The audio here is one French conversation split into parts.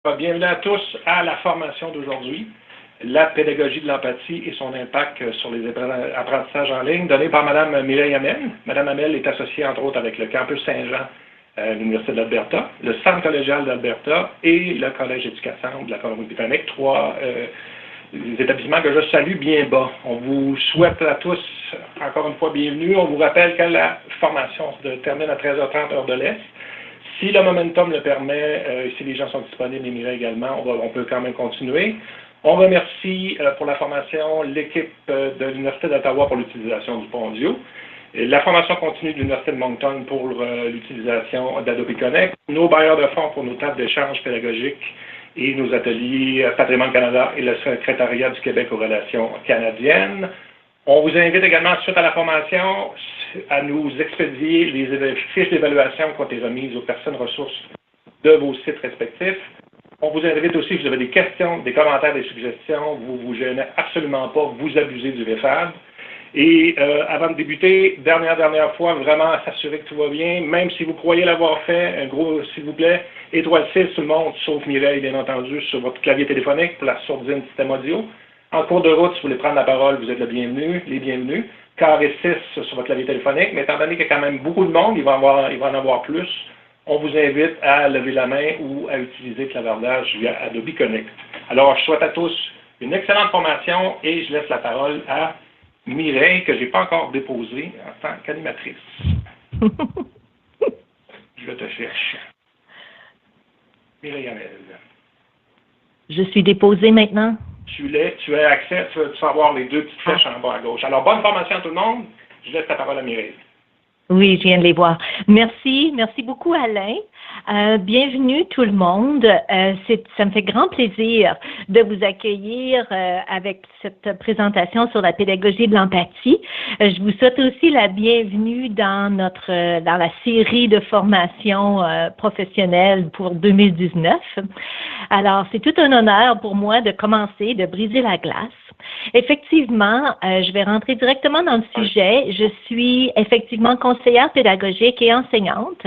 Bienvenue à tous à la formation d'aujourd'hui, la pédagogie de l'empathie et son impact sur les apprentissages en ligne, donnée par Mme Mireille Hamel. Mme Hamel est associée, entre autres, avec le Campus Saint-Jean à l'Université d'Alberta, le Centre collégial d'Alberta et le Collège éducation de la Colombie-Britannique, trois établissements que je salue bien bas. On vous souhaite à tous, encore une fois, bienvenue. On vous rappelle que la formation se termine à 13h30 heure de l'Est. Si le momentum le permet, si les gens sont disponibles, et Mireille également, on peut quand même continuer. On remercie pour la formation l'équipe de l'Université d'Ottawa pour l'utilisation du Pondio, la formation continue de l'Université de Moncton pour l'utilisation d'Adobe Connect, nos bailleurs de fonds pour nos tables d'échange pédagogiques et nos ateliers Patrimoine Canada et le Secrétariat du Québec aux relations canadiennes. On vous invite également, suite à la formation, à nous expédier les fiches d'évaluation qui ont été remises aux personnes ressources de vos sites respectifs. On vous invite aussi, si vous avez des questions, des commentaires, des suggestions, vous ne vous gênez absolument pas, vous abusez du VFAB. Et avant de débuter, dernière fois, vraiment s'assurer que tout va bien, même si vous croyez l'avoir fait, un gros, s'il vous plaît, étoile 6, tout le monde, sauf Mireille, bien entendu, sur votre clavier téléphonique pour la sourdine système audio. En cours de route, si vous voulez prendre la parole, vous êtes les bienvenus. Carré 6 sur votre clavier téléphonique, mais étant donné qu'il y a quand même beaucoup de monde, il va en avoir plus, on vous invite à lever la main ou à utiliser le clavardage via Adobe Connect. Alors, je souhaite à tous une excellente formation et je laisse la parole à Mireille, que je n'ai pas encore déposée en tant qu'animatrice. Je te cherche. Mireille Hamel. Je suis déposée maintenant. Tu as accès, tu vas avoir les deux petites flèches en bas à gauche. Alors, bonne formation à tout le monde. Je laisse la parole à Mireille. Oui, je viens de les voir. Merci beaucoup Alain. Bienvenue tout le monde. Ça me fait grand plaisir de vous accueillir avec cette présentation sur la pédagogie de l'empathie. Je vous souhaite aussi la bienvenue dans la série de formations professionnelles pour 2019. Alors, c'est tout un honneur pour moi de commencer, de briser la glace. Effectivement, je vais rentrer directement dans le sujet. Je suis effectivement conseillère pédagogique et enseignante.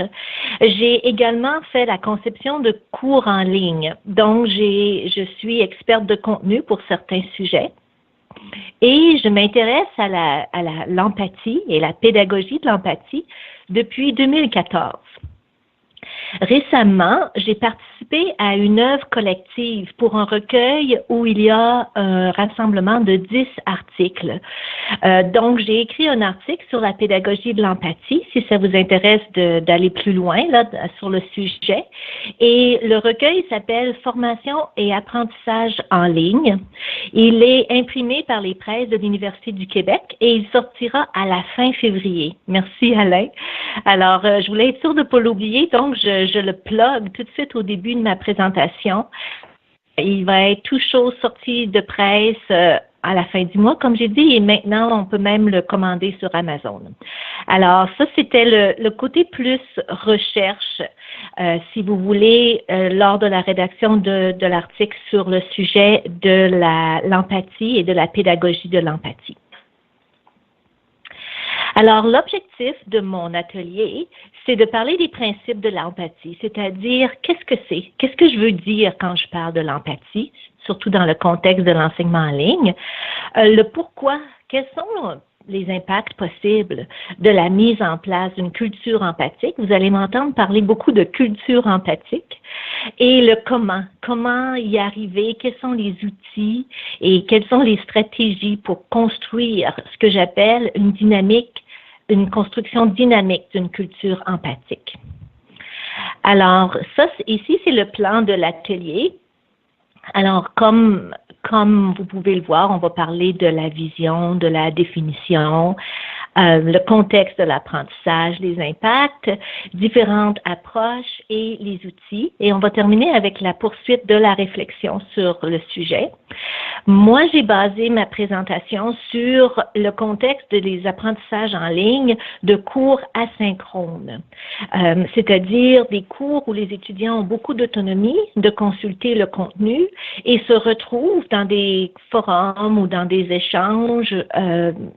J'ai également fait la conception de cours en ligne. Donc, je suis experte de contenu pour certains sujets. Et je m'intéresse à l'empathie et la pédagogie de l'empathie depuis 2014. Récemment, j'ai participé à une œuvre collective pour un recueil où il y a un rassemblement de 10 articles. Donc, j'ai écrit un article sur la pédagogie de l'empathie, si ça vous intéresse d'aller plus loin là, sur le sujet. Et le recueil s'appelle « Formation et apprentissage en ligne ». Il est imprimé par les presses de l'Université du Québec et il sortira à la fin février. Merci Alain. Alors, je voulais être sûre de ne pas l'oublier, donc je le plug tout de suite au début de ma présentation. Il va être tout chaud sorti de presse à la fin du mois, comme j'ai dit, et maintenant, on peut même le commander sur Amazon. Alors, ça, c'était le côté plus recherche, si vous voulez, lors de la rédaction de l'article sur le sujet de l'empathie et de la pédagogie de l'empathie. Alors, l'objectif de mon atelier, c'est de parler des principes de l'empathie, c'est-à-dire qu'est-ce que c'est, qu'est-ce que je veux dire quand je parle de l'empathie, surtout dans le contexte de l'enseignement en ligne, le pourquoi, quels sont les impacts possibles de la mise en place d'une culture empathique. Vous allez m'entendre parler beaucoup de culture empathique et le comment y arriver, quels sont les outils et quelles sont les stratégies pour construire ce que j'appelle une construction dynamique d'une culture empathique. Alors, ça, ici, c'est le plan de l'atelier. Alors, comme vous pouvez le voir, on va parler de la vision, de la définition, le contexte de l'apprentissage, les impacts, différentes approches et les outils. Et on va terminer avec la poursuite de la réflexion sur le sujet. Moi, j'ai basé ma présentation sur le contexte des apprentissages en ligne de cours asynchrones, c'est-à-dire des cours où les étudiants ont beaucoup d'autonomie de consulter le contenu et se retrouvent dans des forums ou dans des échanges,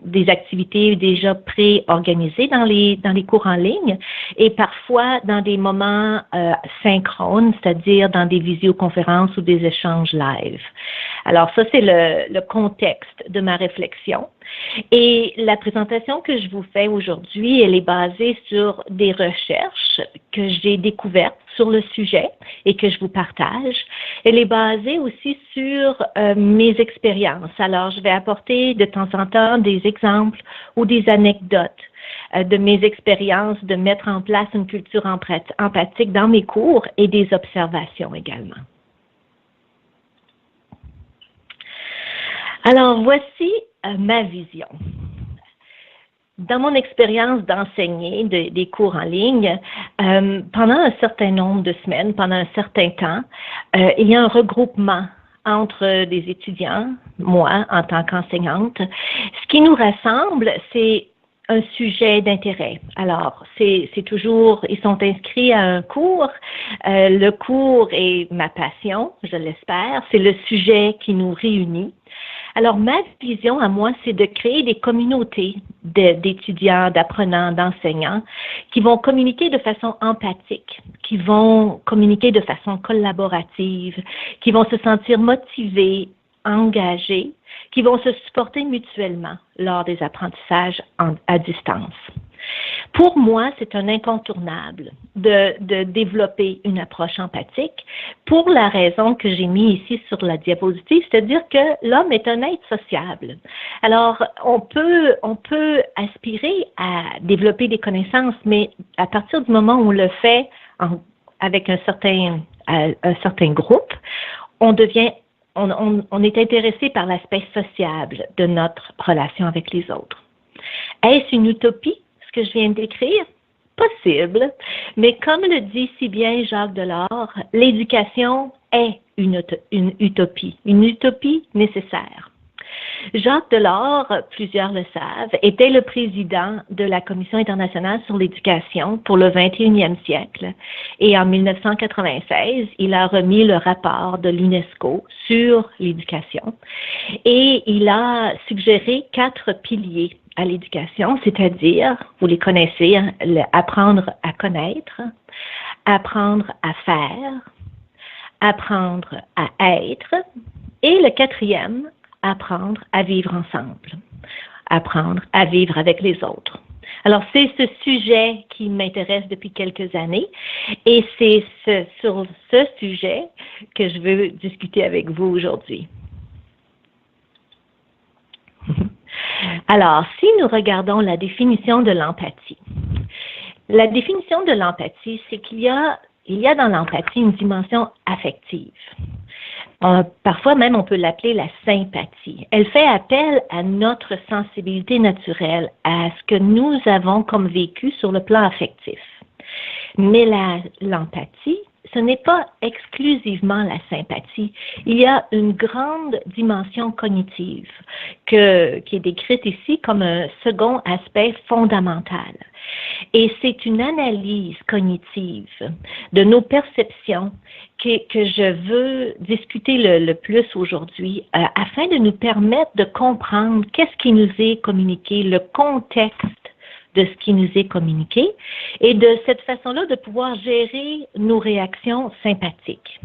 des activités déjà déjà pré-organisés dans les cours en ligne et parfois dans des moments synchrones, c'est-à-dire dans des visioconférences ou des échanges live. Alors ça, c'est le contexte de ma réflexion. Et la présentation que je vous fais aujourd'hui, elle est basée sur des recherches que j'ai découvertes sur le sujet et que je vous partage. Elle est basée aussi sur mes expériences. Alors, je vais apporter de temps en temps des exemples ou des anecdotes de mes expériences de mettre en place une culture empathique dans mes cours et des observations également. Alors, voici ma vision. Dans mon expérience d'enseigner des cours en ligne, pendant un certain nombre de semaines, pendant un certain temps, il y a un regroupement entre des étudiants, moi en tant qu'enseignante. Ce qui nous rassemble, c'est un sujet d'intérêt. Alors, c'est toujours, ils sont inscrits à un cours. Le cours est ma passion, je l'espère. C'est le sujet qui nous réunit. Alors, ma vision à moi, c'est de créer des communautés d'étudiants, d'apprenants, d'enseignants qui vont communiquer de façon empathique, qui vont communiquer de façon collaborative, qui vont se sentir motivés, engagés, qui vont se supporter mutuellement lors des apprentissages à distance. Pour moi, c'est un incontournable de développer une approche empathique pour la raison que j'ai mis ici sur la diapositive, c'est-à-dire que l'homme est un être sociable. Alors, on peut aspirer à développer des connaissances, mais à partir du moment où on le fait avec un certain groupe, on est intéressé par l'aspect sociable de notre relation avec les autres. Est-ce une utopie, ce que je viens de décrire? Possible, mais comme le dit si bien Jacques Delors, l'éducation est une utopie nécessaire. Jacques Delors, plusieurs le savent, était le président de la Commission internationale sur l'éducation pour le 21e siècle et en 1996, il a remis le rapport de l'UNESCO sur l'éducation et il a suggéré 4 piliers à l'éducation, c'est-à-dire, vous les connaissez, hein, apprendre à connaître, apprendre à faire, apprendre à être et le 4e, apprendre à vivre ensemble, apprendre à vivre avec les autres. Alors, c'est ce sujet qui m'intéresse depuis quelques années et c'est sur ce sujet que je veux discuter avec vous aujourd'hui. Alors, si nous regardons la définition de l'empathie, la définition de l'empathie, c'est qu'il y a dans l'empathie une dimension affective. Parfois même, on peut l'appeler la sympathie. Elle fait appel à notre sensibilité naturelle, à ce que nous avons comme vécu sur le plan affectif. Mais l'empathie, ce n'est pas exclusivement la sympathie. Il y a une grande dimension cognitive qui est décrite ici comme un second aspect fondamental. Et c'est une analyse cognitive de nos perceptions que je veux discuter le plus aujourd'hui afin de nous permettre de comprendre qu'est-ce qui nous est communiqué, le contexte de ce qui nous est communiqué et de cette façon-là de pouvoir gérer nos réactions sympathiques.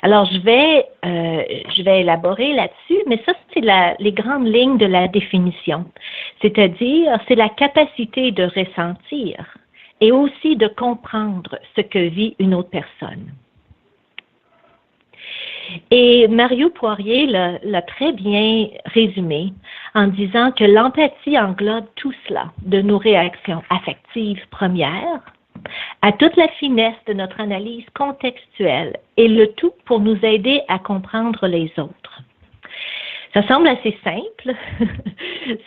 Alors, je vais élaborer là-dessus, mais ça, c'est les grandes lignes de la définition. C'est-à-dire, c'est la capacité de ressentir et aussi de comprendre ce que vit une autre personne. Et Mario Poirier l'a très bien résumé en disant que l'empathie englobe tout cela, de nos réactions affectives premières, à toute la finesse de notre analyse contextuelle et le tout pour nous aider à comprendre les autres. Ça semble assez simple.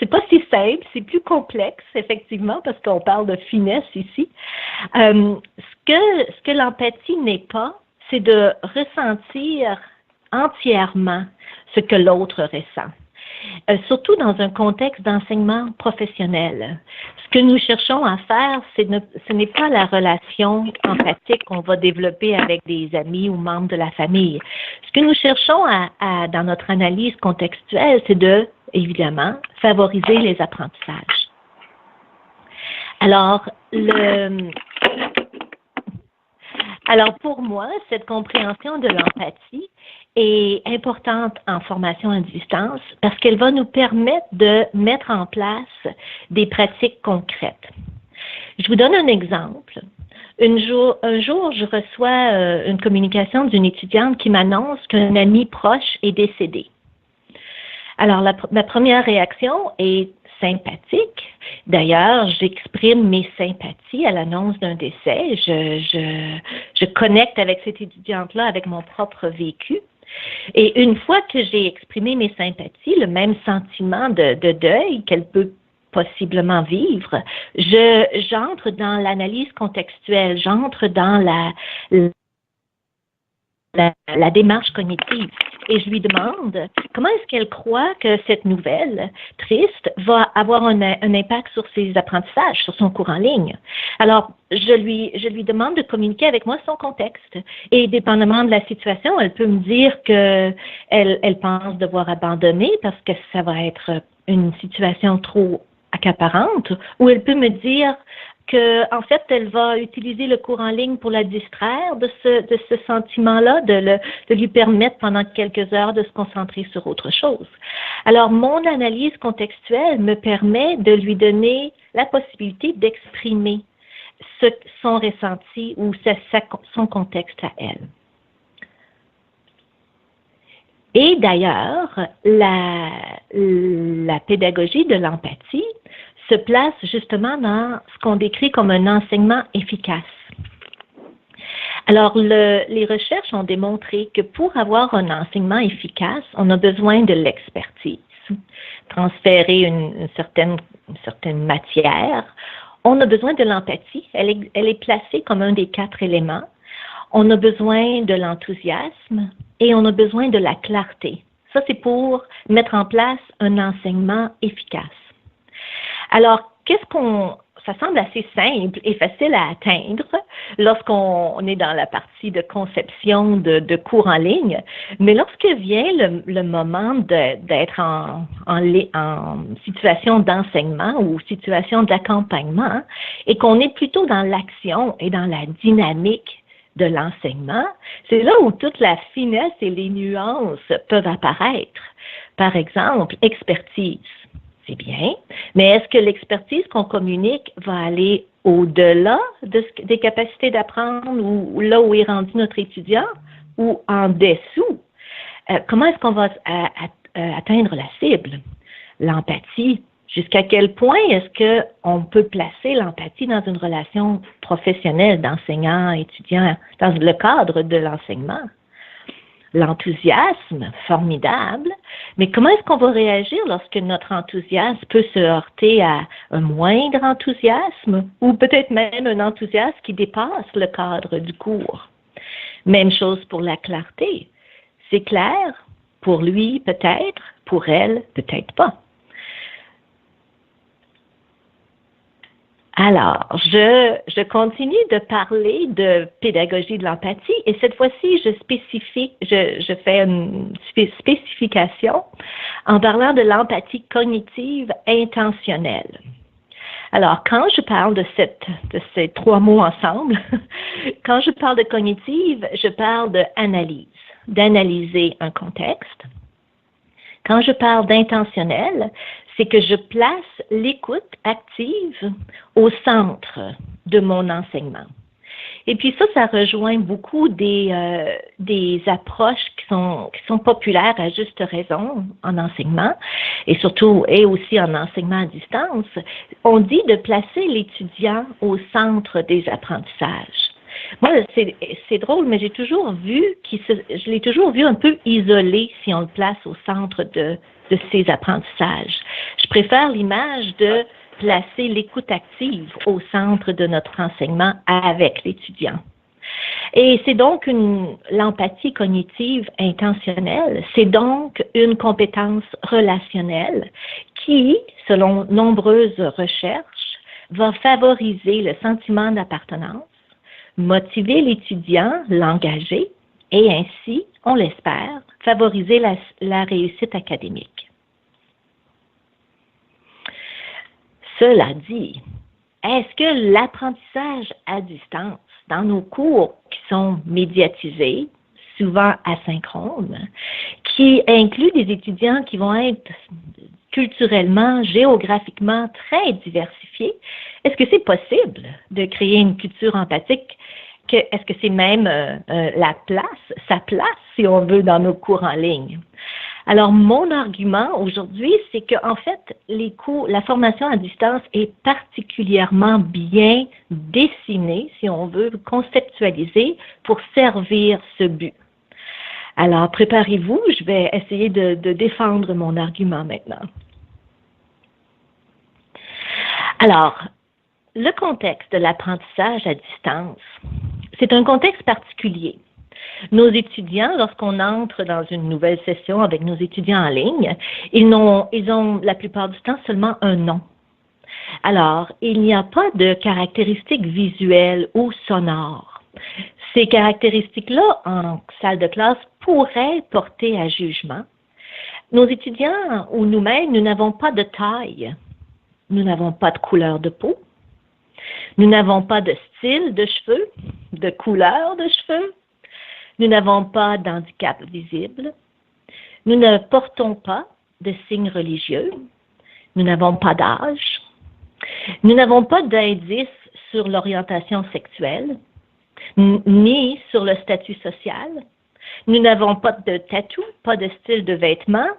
C'est pas si simple, c'est plus complexe, effectivement, parce qu'on parle de finesse ici. Ce que l'empathie n'est pas, c'est de ressentir entièrement ce que l'autre ressent. Surtout dans un contexte d'enseignement professionnel. Ce que nous cherchons à faire, ce n'est pas la relation empathique qu'on va développer avec des amis ou membres de la famille. Ce que nous cherchons dans notre analyse contextuelle, c'est de, évidemment, favoriser les apprentissages. Alors, alors, pour moi, cette compréhension de l'empathie est importante en formation à distance parce qu'elle va nous permettre de mettre en place des pratiques concrètes. Je vous donne un exemple. Un jour, je reçois une communication d'une étudiante qui m'annonce qu'un ami proche est décédé. Alors, ma première réaction est sympathique. D'ailleurs, j'exprime mes sympathies à l'annonce d'un décès. Je connecte avec cette étudiante-là avec mon propre vécu. Et une fois que j'ai exprimé mes sympathies, le même sentiment de deuil qu'elle peut possiblement vivre, j'entre dans l'analyse contextuelle, j'entre dans la démarche cognitive. Et je lui demande comment est-ce qu'elle croit que cette nouvelle triste va avoir un impact sur ses apprentissages, sur son cours en ligne. Alors, je lui demande de communiquer avec moi son contexte. Et dépendamment de la situation, elle peut me dire qu'elle pense devoir abandonner parce que ça va être une situation trop accaparante, ou elle peut me dire qu'en fait, elle va utiliser le cours en ligne pour la distraire de ce sentiment-là, de lui permettre pendant quelques heures de se concentrer sur autre chose. Alors, mon analyse contextuelle me permet de lui donner la possibilité d'exprimer son ressenti ou son contexte à elle. Et d'ailleurs, la pédagogie de l'empathie se place justement dans ce qu'on décrit comme un enseignement efficace. Alors, les recherches ont démontré que pour avoir un enseignement efficace, on a besoin de l'expertise, transférer une certaine matière. On a besoin de l'empathie, elle est placée comme un des 4 éléments. On a besoin de l'enthousiasme et on a besoin de la clarté. Ça, c'est pour mettre en place un enseignement efficace. Alors, ça semble assez simple et facile à atteindre lorsqu'on est dans la partie de conception de cours en ligne, mais lorsque vient le moment d'être en situation d'enseignement ou situation d'accompagnement et qu'on est plutôt dans l'action et dans la dynamique de l'enseignement, c'est là où toute la finesse et les nuances peuvent apparaître. Par exemple, expertise. C'est bien, mais est-ce que l'expertise qu'on communique va aller au-delà des capacités d'apprendre ou là où est rendu notre étudiant ou en dessous? Comment est-ce qu'on va atteindre la cible? L'empathie. Jusqu'à quel point est-ce qu'on peut placer l'empathie dans une relation professionnelle d'enseignant-étudiant dans le cadre de l'enseignement? L'enthousiasme, formidable, mais comment est-ce qu'on va réagir lorsque notre enthousiasme peut se heurter à un moindre enthousiasme ou peut-être même un enthousiasme qui dépasse le cadre du cours? Même chose pour la clarté. C'est clair, pour lui peut-être, pour elle peut-être pas. Alors, je continue de parler de pédagogie de l'empathie et cette fois-ci, je fais une spécification en parlant de l'empathie cognitive intentionnelle. Alors, quand je parle de ces 3 mots ensemble, quand je parle de cognitive, je parle d'analyser un contexte. Quand je parle d'intentionnel, c'est que je place l'écoute active au centre de mon enseignement. Et puis ça rejoint beaucoup des approches qui sont populaires à juste raison en enseignement et surtout et aussi en enseignement à distance. On dit de placer l'étudiant au centre des apprentissages. Moi, c'est drôle, mais je l'ai toujours vu un peu isolé si on le place au centre de ses apprentissages. Je préfère l'image de placer l'écoute active au centre de notre enseignement avec l'étudiant. Et c'est donc l'empathie cognitive intentionnelle, c'est donc une compétence relationnelle qui, selon nombreuses recherches, va favoriser le sentiment d'appartenance, motiver l'étudiant, l'engager et ainsi, on l'espère, favoriser la réussite académique. Cela dit, est-ce que l'apprentissage à distance, dans nos cours qui sont médiatisés, souvent asynchrones, qui incluent des étudiants qui vont être culturellement, géographiquement très diversifiés, est-ce que c'est possible de créer une culture empathique? Est-ce que c'est même sa place, si on veut, dans nos cours en ligne? Alors, mon argument aujourd'hui, c'est qu'en fait, la formation à distance est particulièrement bien dessinée, si on veut, conceptualisée pour servir ce but. Alors, préparez-vous, je vais essayer de défendre mon argument maintenant. Alors, le contexte de l'apprentissage à distance, c'est un contexte particulier. Nos étudiants, lorsqu'on entre dans une nouvelle session avec nos étudiants en ligne, ils ont la plupart du temps seulement un nom. Alors, il n'y a pas de caractéristiques visuelles ou sonores. Ces caractéristiques-là, en salle de classe, pourraient porter à jugement. Nos étudiants ou nous-mêmes, nous n'avons pas de taille, nous n'avons pas de couleur de peau, nous n'avons pas de style de cheveux, de couleur de cheveux, nous n'avons pas d'handicap visible, nous ne portons pas de signes religieux, nous n'avons pas d'âge, nous n'avons pas d'indice sur l'orientation sexuelle, ni sur le statut social, nous n'avons pas de tatou, pas de style de vêtements,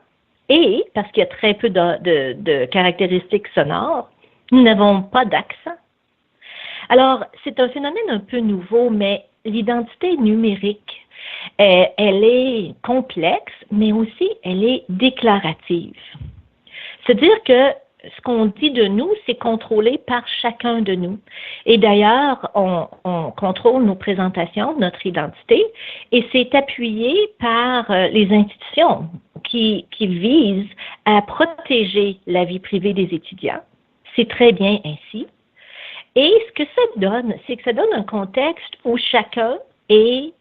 et, parce qu'il y a très peu de caractéristiques sonores, nous n'avons pas d'accent. Alors, c'est un phénomène un peu nouveau, mais l'identité numérique, elle est complexe, mais aussi elle est déclarative. C'est-à-dire que ce qu'on dit de nous, c'est contrôlé par chacun de nous. Et d'ailleurs, on contrôle nos présentations, notre identité, et c'est appuyé par les institutions qui visent à protéger la vie privée des étudiants. C'est très bien ainsi. Et ce que ça donne, c'est que ça donne un contexte où chacun est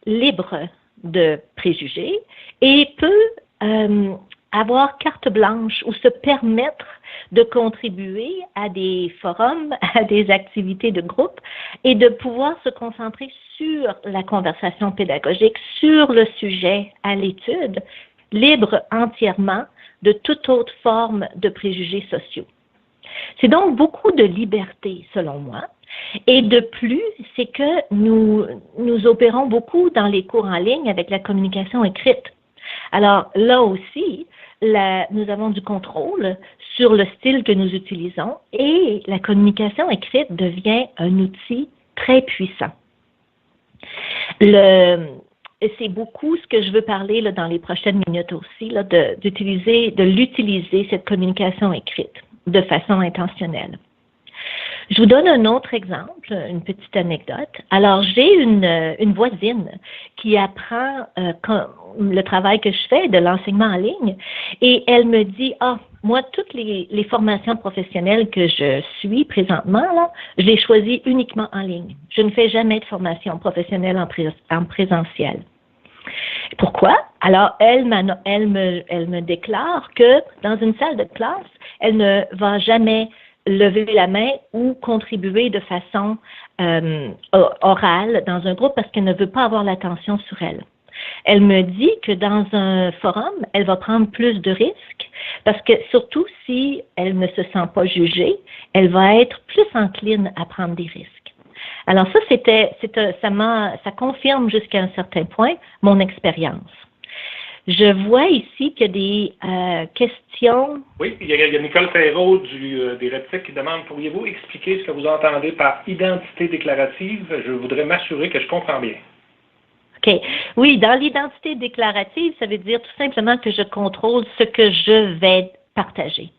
libre de préjugés et peut avoir carte blanche ou se permettre de contribuer à des forums, à des activités de groupe et de pouvoir se concentrer sur la conversation pédagogique, sur le sujet à l'étude, libre entièrement de toute autre forme de préjugés sociaux. C'est donc beaucoup de liberté, selon moi. Et de plus, c'est que nous opérons beaucoup dans les cours en ligne avec la communication écrite. Alors là aussi, nous avons du contrôle sur le style que nous utilisons et la communication écrite devient un outil très puissant. C'est beaucoup ce que je veux parler là, dans les prochaines minutes aussi, là, de l'utiliser, cette communication écrite, de façon intentionnelle. Je vous donne un autre exemple, une petite anecdote. Alors, j'ai une voisine qui apprend le travail que je fais de l'enseignement en ligne et elle me dit, moi, toutes les formations professionnelles que je suis présentement, là, je les choisis uniquement en ligne. Je ne fais jamais de formation professionnelle en présentiel. Pourquoi? Alors, elle me déclare que dans une salle de classe, elle ne va jamais lever la main ou contribuer de façon orale dans un groupe parce qu'elle ne veut pas avoir l'attention sur elle. Elle me dit que dans un forum, elle va prendre plus de risques parce que surtout si elle ne se sent pas jugée, elle va être plus encline à prendre des risques. Alors ça confirme jusqu'à un certain point mon expérience. Je vois ici qu'il y a des questions. Oui, il y a Nicole Ferraud des Reptiques qui demande, pourriez-vous expliquer ce que vous entendez par identité déclarative? Je voudrais m'assurer que je comprends bien. OK. Oui, dans l'identité déclarative, ça veut dire tout simplement que je contrôle ce que je vais partager.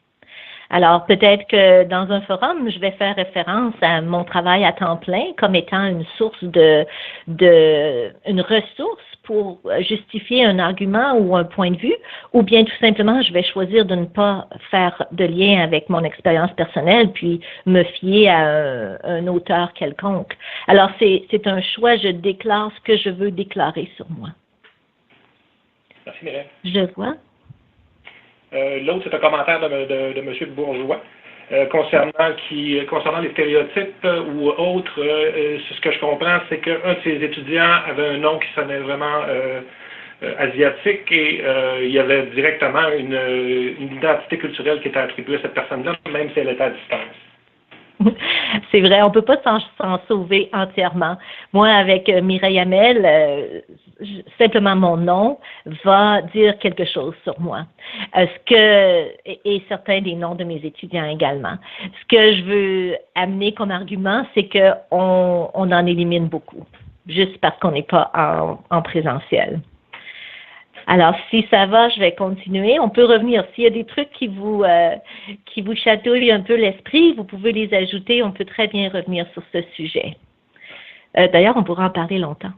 Alors, peut-être que dans un forum, je vais faire référence à mon travail à temps plein comme étant une source une ressource pour justifier un argument ou un point de vue, ou bien tout simplement, je vais choisir de ne pas faire de lien avec mon expérience personnelle, puis me fier à un auteur quelconque. Alors, c'est un choix, je déclare ce que je veux déclarer sur moi. Merci, Mylène. Je vois. L'autre, c'est un commentaire de M. Bourgeois. concernant les stéréotypes ou autres, ce que je comprends, c'est qu'un de ces étudiants avait un nom qui sonnait vraiment asiatique et il y avait directement une identité culturelle qui était attribuée à cette personne-là, même si elle était à distance. C'est vrai, on ne peut pas s'en sauver entièrement. Moi, avec Mireille Hamel, simplement mon nom va dire quelque chose sur moi. Et certains des noms de mes étudiants également. Ce que je veux amener comme argument, c'est qu'on en élimine beaucoup, juste parce qu'on n'est pas en présentiel. Alors, si ça va, je vais continuer. On peut revenir. S'il y a des trucs qui vous chatouillent un peu l'esprit, vous pouvez les ajouter. On peut très bien revenir sur ce sujet. D'ailleurs, on pourra en parler longtemps.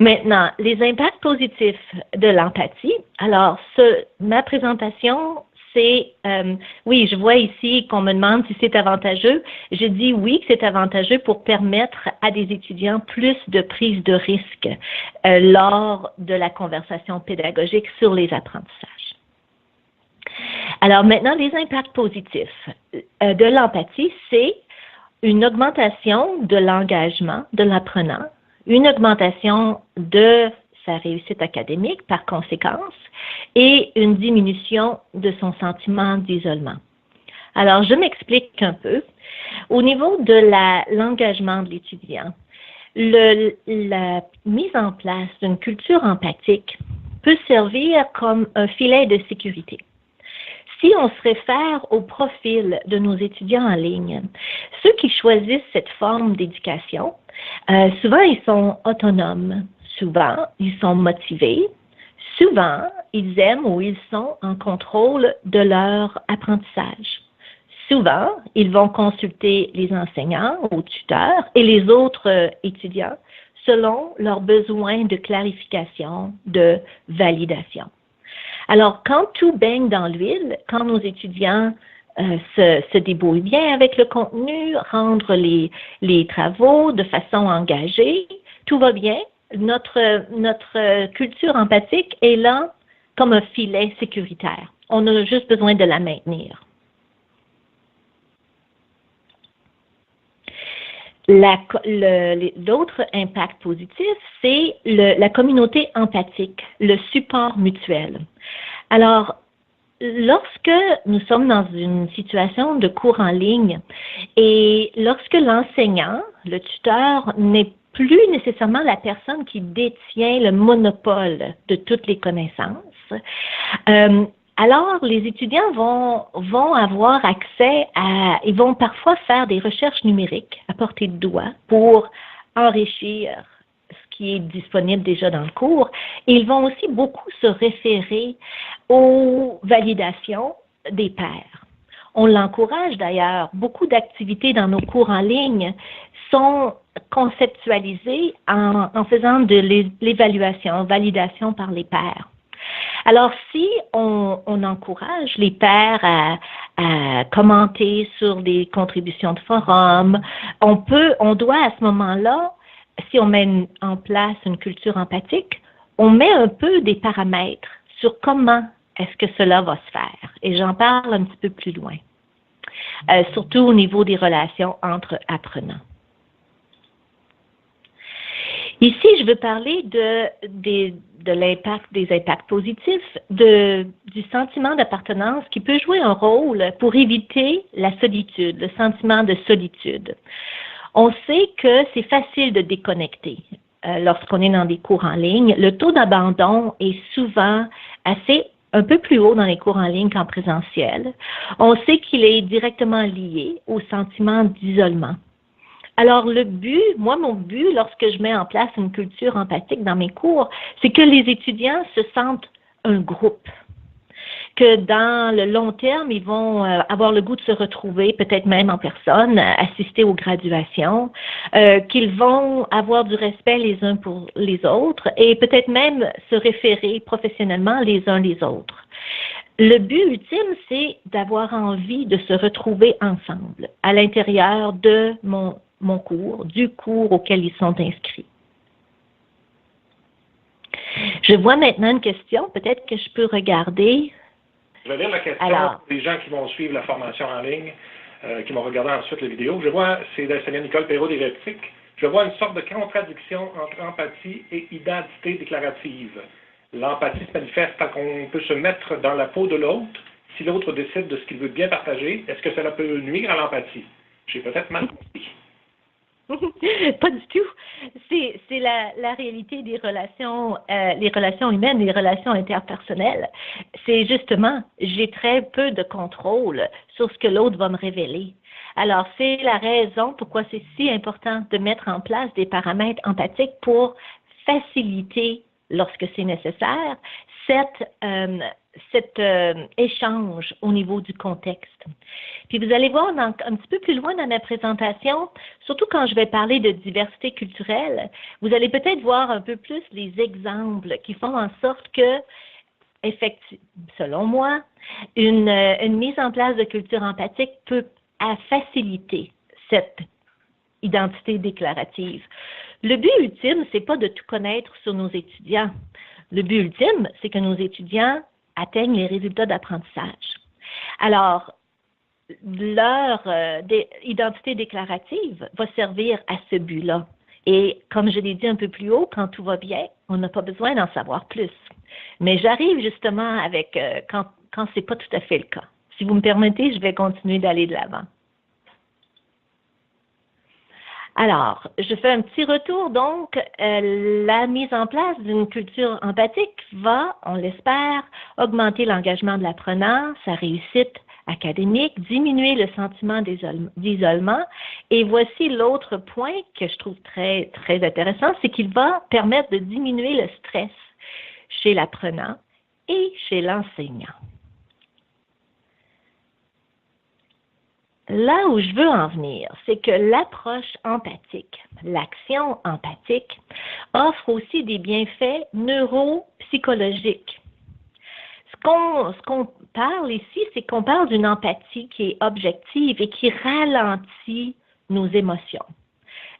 Maintenant, les impacts positifs de l'empathie. Alors, ma présentation, c'est, oui, je vois ici qu'on me demande si c'est avantageux. Je dis oui que c'est avantageux pour permettre à des étudiants plus de prise de risque lors de la conversation pédagogique sur les apprentissages. Alors maintenant, les impacts positifs de l'empathie, c'est une augmentation de l'engagement de l'apprenant, une augmentation de sa réussite académique par conséquence et une diminution de son sentiment d'isolement. Alors, je m'explique un peu. Au niveau de l'engagement de l'étudiant, la mise en place d'une culture empathique peut servir comme un filet de sécurité. Si on se réfère au profil de nos étudiants en ligne, ceux qui choisissent cette forme d'éducation, souvent ils sont autonomes, souvent ils sont motivés, souvent ils aiment ou ils sont en contrôle de leur apprentissage. Souvent, ils vont consulter les enseignants ou tuteurs et les autres étudiants selon leurs besoins de clarification, de validation. Alors, quand tout baigne dans l'huile, quand nos étudiants se débrouillent bien avec le contenu, rendre les travaux de façon engagée, tout va bien. Notre culture empathique est là comme un filet sécuritaire. On a juste besoin de la maintenir. L'autre impact positif, c'est la communauté empathique, le support mutuel. Alors, lorsque nous sommes dans une situation de cours en ligne et lorsque l'enseignant, le tuteur, n'est plus nécessairement la personne qui détient le monopole de toutes les connaissances, alors les étudiants vont avoir accès ils vont parfois faire des recherches numériques à portée de doigt pour enrichir ce qui est disponible déjà dans le cours. Et ils vont aussi beaucoup se référer aux validations des pairs. On l'encourage d'ailleurs. Beaucoup d'activités dans nos cours en ligne sont conceptualisées en faisant de l'évaluation, validation par les pairs. Alors, si on encourage les pairs à commenter sur des contributions de forum, on doit à ce moment-là, si on met en place une culture empathique, on met un peu des paramètres sur comment est-ce que cela va se faire. Et j'en parle un petit peu plus loin, surtout au niveau des relations entre apprenants. Ici, je veux parler des impacts positifs, du sentiment d'appartenance qui peut jouer un rôle pour éviter la solitude, le sentiment de solitude. On sait que c'est facile de déconnecter lorsqu'on est dans des cours en ligne. Le taux d'abandon est souvent un peu plus haut dans les cours en ligne qu'en présentiel. On sait qu'il est directement lié au sentiment d'isolement. Alors, mon but, lorsque je mets en place une culture empathique dans mes cours, c'est que les étudiants se sentent un groupe, que dans le long terme, ils vont avoir le goût de se retrouver, peut-être même en personne, assister aux graduations, qu'ils vont avoir du respect les uns pour les autres et peut-être même se référer professionnellement les uns les autres. Le but ultime, c'est d'avoir envie de se retrouver ensemble à l'intérieur de mon cours, du cours auquel ils sont inscrits. Je vois maintenant une question, peut-être que je peux regarder. Je vais lire la question pour les gens qui vont suivre la formation en ligne. qui m'ont regardé ensuite la vidéo. Je vois, c'est la Seigneur Nicole Perrault des Répliques, je vois une sorte de contradiction entre empathie et identité déclarative. L'empathie se manifeste quand on peut se mettre dans la peau de l'autre. Si l'autre décide de ce qu'il veut bien partager, est-ce que cela peut nuire à l'empathie? J'ai peut-être mal compris. Pas du tout. C'est la réalité des relations, les relations humaines, les relations interpersonnelles. C'est justement, j'ai très peu de contrôle sur ce que l'autre va me révéler. Alors, c'est la raison pourquoi c'est si important de mettre en place des paramètres empathiques pour faciliter, lorsque c'est nécessaire, cet échange au niveau du contexte. Puis vous allez voir un petit peu plus loin dans ma présentation, surtout quand je vais parler de diversité culturelle, vous allez peut-être voir un peu plus les exemples qui font en sorte que, selon moi, une mise en place de culture empathique peut faciliter cette identité déclarative. Le but ultime, c'est pas de tout connaître sur nos étudiants. Le but ultime, c'est que nos étudiants atteignent les résultats d'apprentissage. Alors, leur identité déclarative va servir à ce but-là. Et comme je l'ai dit un peu plus haut, quand tout va bien, on n'a pas besoin d'en savoir plus. Mais j'arrive justement avec quand ce n'est pas tout à fait le cas. Si vous me permettez, je vais continuer d'aller de l'avant. Alors, je fais un petit retour. Donc, la mise en place d'une culture empathique va, on l'espère, augmenter l'engagement de l'apprenant, sa réussite académique, diminuer le sentiment d'isolement. Et voici l'autre point que je trouve très, très intéressant, c'est qu'il va permettre de diminuer le stress chez l'apprenant et chez l'enseignant. Là où je veux en venir, c'est que l'approche empathique, l'action empathique, offre aussi des bienfaits neuropsychologiques. Ce qu'on parle ici, c'est qu'on parle d'une empathie qui est objective et qui ralentit nos émotions.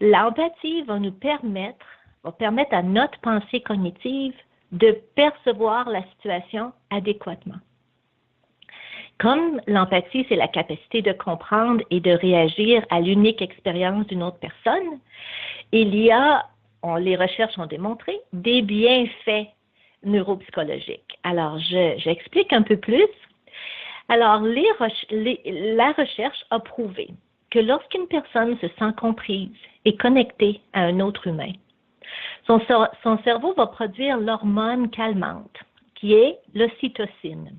L'empathie va permettre à notre pensée cognitive de percevoir la situation adéquatement. Comme l'empathie, c'est la capacité de comprendre et de réagir à l'unique expérience d'une autre personne, il y a, les recherches ont démontré, des bienfaits neuropsychologiques. Alors, j'explique un peu plus. Alors, la recherche a prouvé que lorsqu'une personne se sent comprise et connectée à un autre humain, son cerveau va produire l'hormone calmante, qui est l'ocytocine.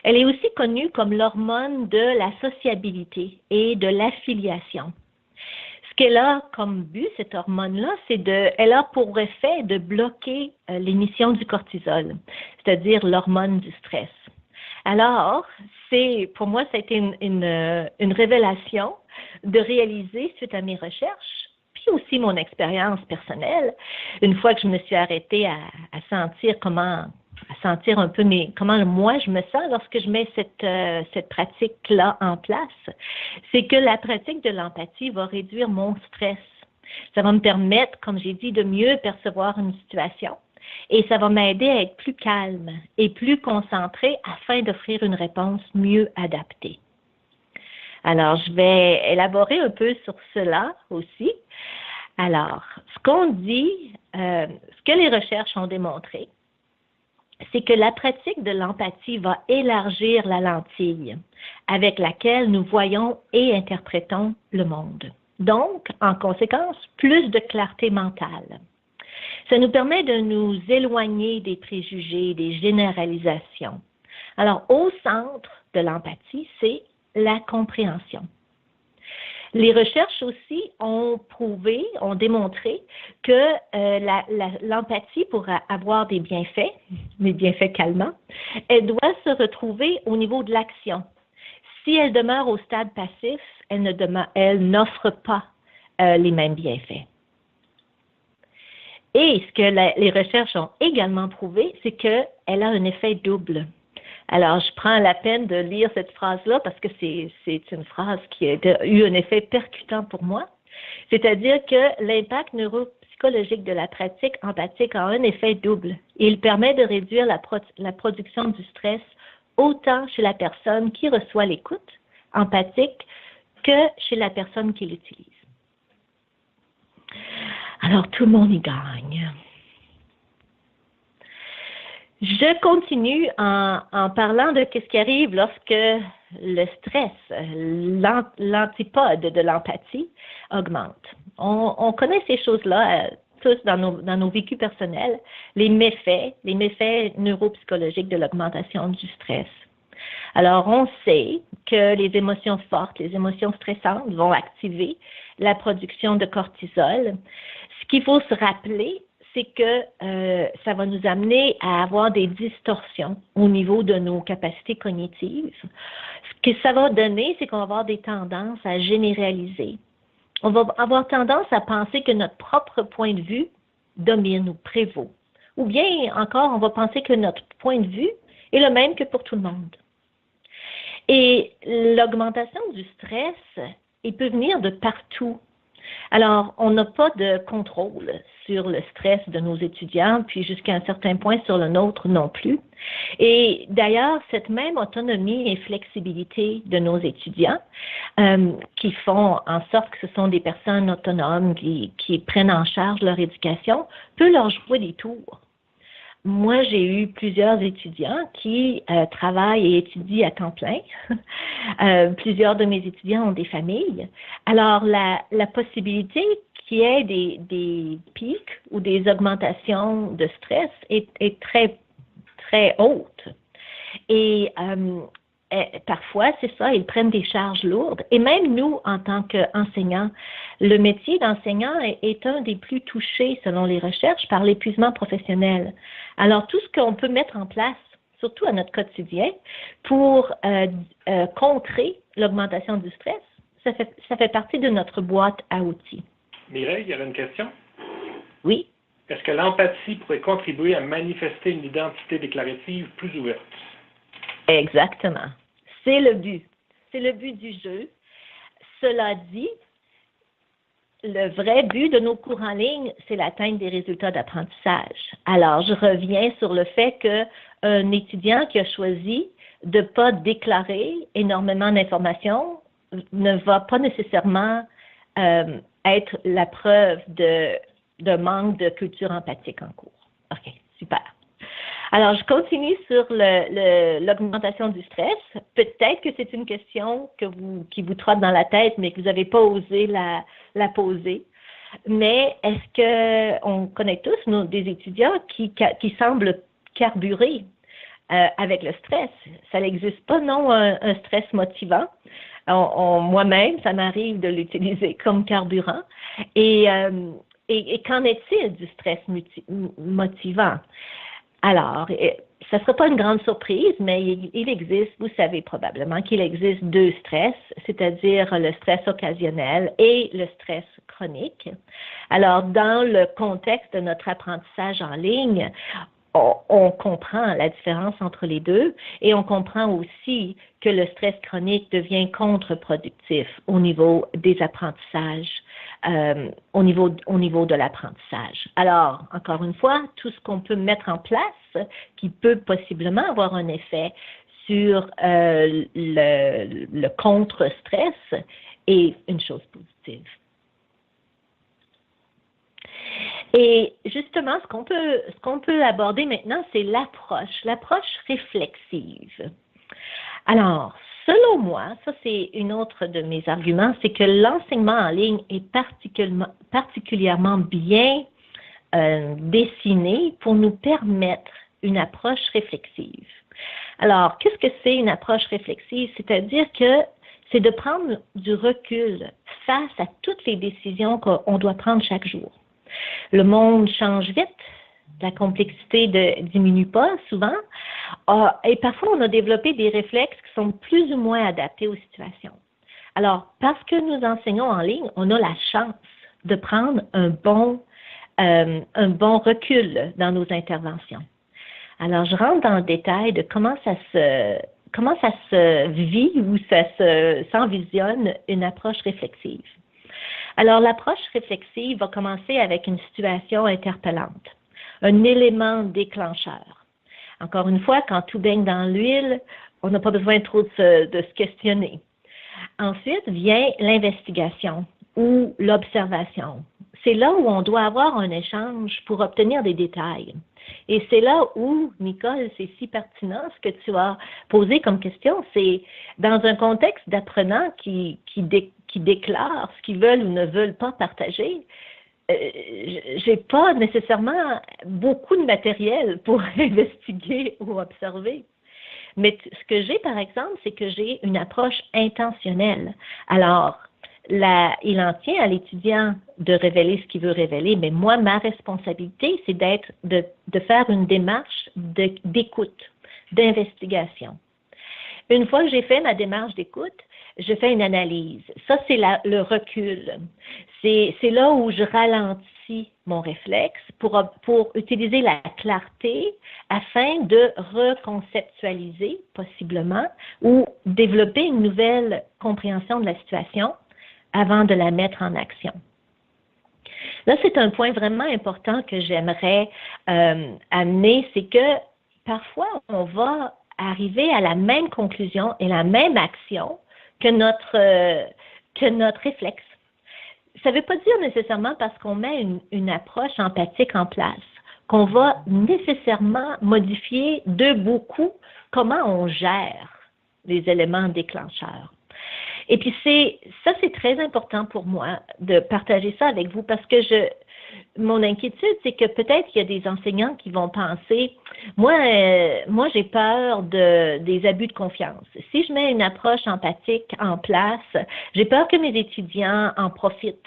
Elle est aussi connue comme l'hormone de la sociabilité et de l'affiliation. Ce qu'elle a comme but, cette hormone-là, elle a pour effet de bloquer l'émission du cortisol, c'est-à-dire l'hormone du stress. Alors, pour moi, ça a été une révélation de réaliser, suite à mes recherches, puis aussi mon expérience personnelle, une fois que je me suis arrêtée à sentir un peu comment moi je me sens lorsque je mets cette pratique-là en place, c'est que la pratique de l'empathie va réduire mon stress. Ça va me permettre, comme j'ai dit, de mieux percevoir une situation et ça va m'aider à être plus calme et plus concentrée afin d'offrir une réponse mieux adaptée. Alors, je vais élaborer un peu sur cela aussi. Alors, ce qu'on dit, ce que les recherches ont démontré, c'est que la pratique de l'empathie va élargir la lentille avec laquelle nous voyons et interprétons le monde. Donc, en conséquence, plus de clarté mentale. Ça nous permet de nous éloigner des préjugés, des généralisations. Alors, au centre de l'empathie, c'est la compréhension. Les recherches aussi ont démontré que l'empathie, pour avoir des bienfaits calmants, elle doit se retrouver au niveau de l'action. Si elle demeure au stade passif, elle n'offre pas les mêmes bienfaits. Et ce que les recherches ont également prouvé, c'est qu'elle a un effet double. Alors, je prends la peine de lire cette phrase-là parce que c'est une phrase qui a eu un effet percutant pour moi. C'est-à-dire que l'impact neuropsychologique de la pratique empathique a un effet double. Il permet de réduire la production du stress autant chez la personne qui reçoit l'écoute empathique que chez la personne qui l'utilise. Alors, tout le monde y gagne. Je continue en parlant de ce qui arrive lorsque le stress, l'antipode de l'empathie, augmente. On connaît ces choses-là tous dans nos vécus personnels, les méfaits neuropsychologiques de l'augmentation du stress. Alors, on sait que les émotions fortes, les émotions stressantes vont activer la production de cortisol. Ce qu'il faut se rappeler, c'est que ça va nous amener à avoir des distorsions au niveau de nos capacités cognitives. Ce que ça va donner, c'est qu'on va avoir des tendances à généraliser. On va avoir tendance à penser que notre propre point de vue domine ou prévaut. Ou bien encore, on va penser que notre point de vue est le même que pour tout le monde. Et l'augmentation du stress, il peut venir de partout. Alors, on n'a pas de contrôle sur le stress de nos étudiants, puis jusqu'à un certain point sur le nôtre non plus. Et d'ailleurs, cette même autonomie et flexibilité de nos étudiants qui font en sorte que ce sont des personnes autonomes qui prennent en charge leur éducation peut leur jouer des tours. Moi, j'ai eu plusieurs étudiants qui travaillent et étudient à temps plein. Plusieurs de mes étudiants ont des familles. Alors, la possibilité qu'il y ait des pics ou des augmentations de stress est très, très haute. Et parfois, c'est ça, ils prennent des charges lourdes. Et même nous, en tant qu'enseignants, le métier d'enseignant est un des plus touchés, selon les recherches, par l'épuisement professionnel. Alors, tout ce qu'on peut mettre en place, surtout à notre quotidien, pour contrer l'augmentation du stress, ça fait partie de notre boîte à outils. Mireille, il y avait une question? Oui. Est-ce que l'empathie pourrait contribuer à manifester une identité déclarative plus ouverte? Exactement. C'est le but. C'est le but du jeu. Cela dit, le vrai but de nos cours en ligne, c'est l'atteinte des résultats d'apprentissage. Alors, je reviens sur le fait qu'un étudiant qui a choisi de ne pas déclarer énormément d'informations ne va pas nécessairement être la preuve de manque de culture empathique en cours. OK, super. Alors, je continue sur l'augmentation du stress. Peut-être que c'est une question qui vous trotte dans la tête, mais que vous n'avez pas osé la poser. Mais est-ce qu'on connaît tous des étudiants qui semblent carburer avec le stress? Ça n'existe pas, non, un stress motivant. Moi-même, ça m'arrive de l'utiliser comme carburant. Et qu'en est-il du stress motivant? Alors, ce ne sera pas une grande surprise, mais il existe, vous savez probablement qu'il existe deux stress, c'est-à-dire le stress occasionnel et le stress chronique. Alors, dans le contexte de notre apprentissage en ligne, on comprend la différence entre les deux et on comprend aussi que le stress chronique devient contre-productif au niveau des apprentissages, au niveau de l'apprentissage. Alors, encore une fois, tout ce qu'on peut mettre en place qui peut possiblement avoir un effet sur le contre-stress est une chose positive. Et justement, ce qu'on peut aborder maintenant, c'est l'approche réflexive. Alors, selon moi, ça c'est une autre de mes arguments, c'est que l'enseignement en ligne est particulièrement bien dessiné pour nous permettre une approche réflexive. Alors, qu'est-ce que c'est une approche réflexive? C'est-à-dire que c'est de prendre du recul face à toutes les décisions qu'on doit prendre chaque jour. Le monde change vite, la complexité ne diminue pas souvent, et parfois on a développé des réflexes qui sont plus ou moins adaptés aux situations. Alors, parce que nous enseignons en ligne, on a la chance de prendre un bon recul dans nos interventions. Alors, je rentre dans le détail de comment ça se vit ou s'envisionne une approche réflexive. Alors, l'approche réflexive va commencer avec une situation interpellante, un élément déclencheur. Encore une fois, quand tout baigne dans l'huile, on n'a pas besoin trop de se questionner. Ensuite vient l'investigation ou l'observation. C'est là où on doit avoir un échange pour obtenir des détails. Et c'est là où, Nicole, c'est si pertinent ce que tu as posé comme question. C'est dans un contexte d'apprenants qui déclarent ce qu'ils veulent ou ne veulent pas partager. J'ai pas nécessairement beaucoup de matériel pour investiguer ou observer. Mais ce que j'ai, par exemple, c'est que j'ai une approche intentionnelle. Alors, il en tient à l'étudiant de révéler ce qu'il veut révéler, mais moi, ma responsabilité, c'est de faire une démarche d'écoute, d'investigation. Une fois que j'ai fait ma démarche d'écoute, je fais une analyse. Ça, c'est le recul. C'est là où je ralentis mon réflexe pour utiliser la clarté afin de reconceptualiser, possiblement, ou développer une nouvelle compréhension de la situation avant de la mettre en action. Là, c'est un point vraiment important que j'aimerais amener, c'est que parfois, on va arriver à la même conclusion et la même action que notre réflexe. Ça ne veut pas dire nécessairement parce qu'on met une approche empathique en place qu'on va nécessairement modifier de beaucoup comment on gère les éléments déclencheurs. Et puis c'est très important pour moi de partager ça avec vous parce que mon inquiétude, c'est que peut-être qu'il y a des enseignants qui vont penser, moi j'ai peur des abus de confiance. Si je mets une approche empathique en place, j'ai peur que mes étudiants en profitent.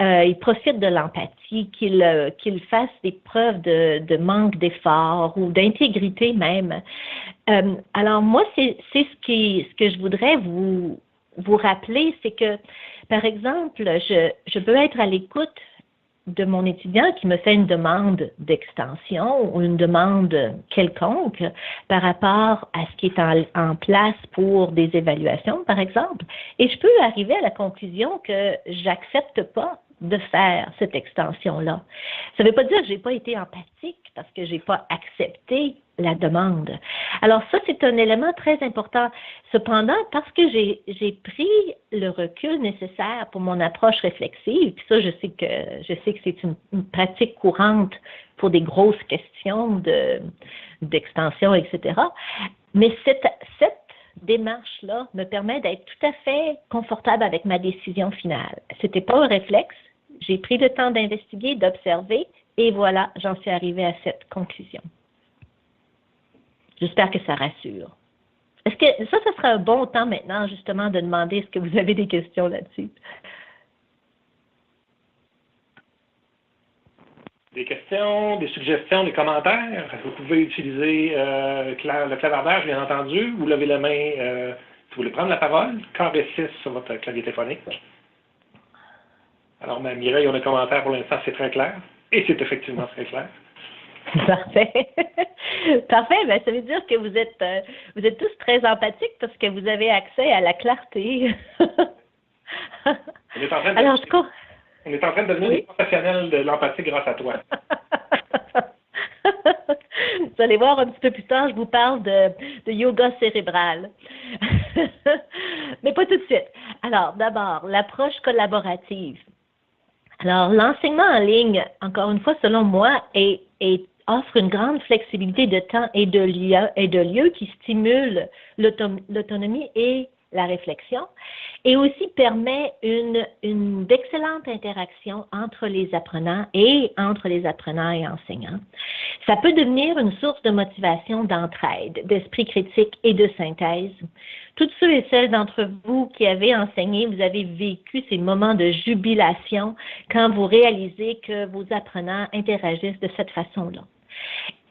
Ils profitent de l'empathie, qu'ils fassent des preuves de manque d'effort ou d'intégrité même. Alors moi, c'est ce que je voudrais vous rappeler, c'est que, par exemple, je peux être à l'écoute de mon étudiant qui me fait une demande d'extension ou une demande quelconque par rapport à ce qui est en place pour des évaluations, par exemple, et je peux arriver à la conclusion que j'accepte pas de faire cette extension-là. Ça ne veut pas dire que j'ai pas été empathique parce que j'ai pas accepté la demande. Alors ça, c'est un élément très important. Cependant, parce que j'ai pris le recul nécessaire pour mon approche réflexive, puis ça, je sais que c'est une pratique courante pour des grosses questions d'extension, etc. Mais cette démarche-là me permet d'être tout à fait confortable avec ma décision finale. C'était pas un réflexe. J'ai pris le temps d'investiguer, d'observer, et voilà, j'en suis arrivée à cette conclusion. J'espère que ça rassure. Est-ce que ça sera un bon temps maintenant, justement, de demander est-ce que vous avez des questions là-dessus? Des questions, des suggestions, des commentaires? Vous pouvez utiliser le clavardage, bien entendu. Vous levez la main. Vous voulez prendre la parole? Carré 6 sur votre clavier téléphonique. Alors, Mireille, on a un commentaire pour l'instant, c'est très clair. Et c'est effectivement très clair. Parfait. Parfait. Ben, ça veut dire que vous êtes tous très empathiques parce que vous avez accès à la clarté. On est en train de devenir des professionnels de l'empathie grâce à toi. Vous allez voir un petit peu plus tard, je vous parle de yoga cérébral. Mais pas tout de suite. Alors, d'abord, l'approche collaborative. Alors, l'enseignement en ligne, encore une fois, selon moi, offre une grande flexibilité de temps et de lieu qui stimule l'autonomie et la réflexion, et aussi permet une d'excellentes interactions entre les apprenants et enseignants. Ça peut devenir une source de motivation, d'entraide, d'esprit critique et de synthèse. Tous ceux et celles d'entre vous qui avez enseigné, vous avez vécu ces moments de jubilation quand vous réalisez que vos apprenants interagissent de cette façon-là.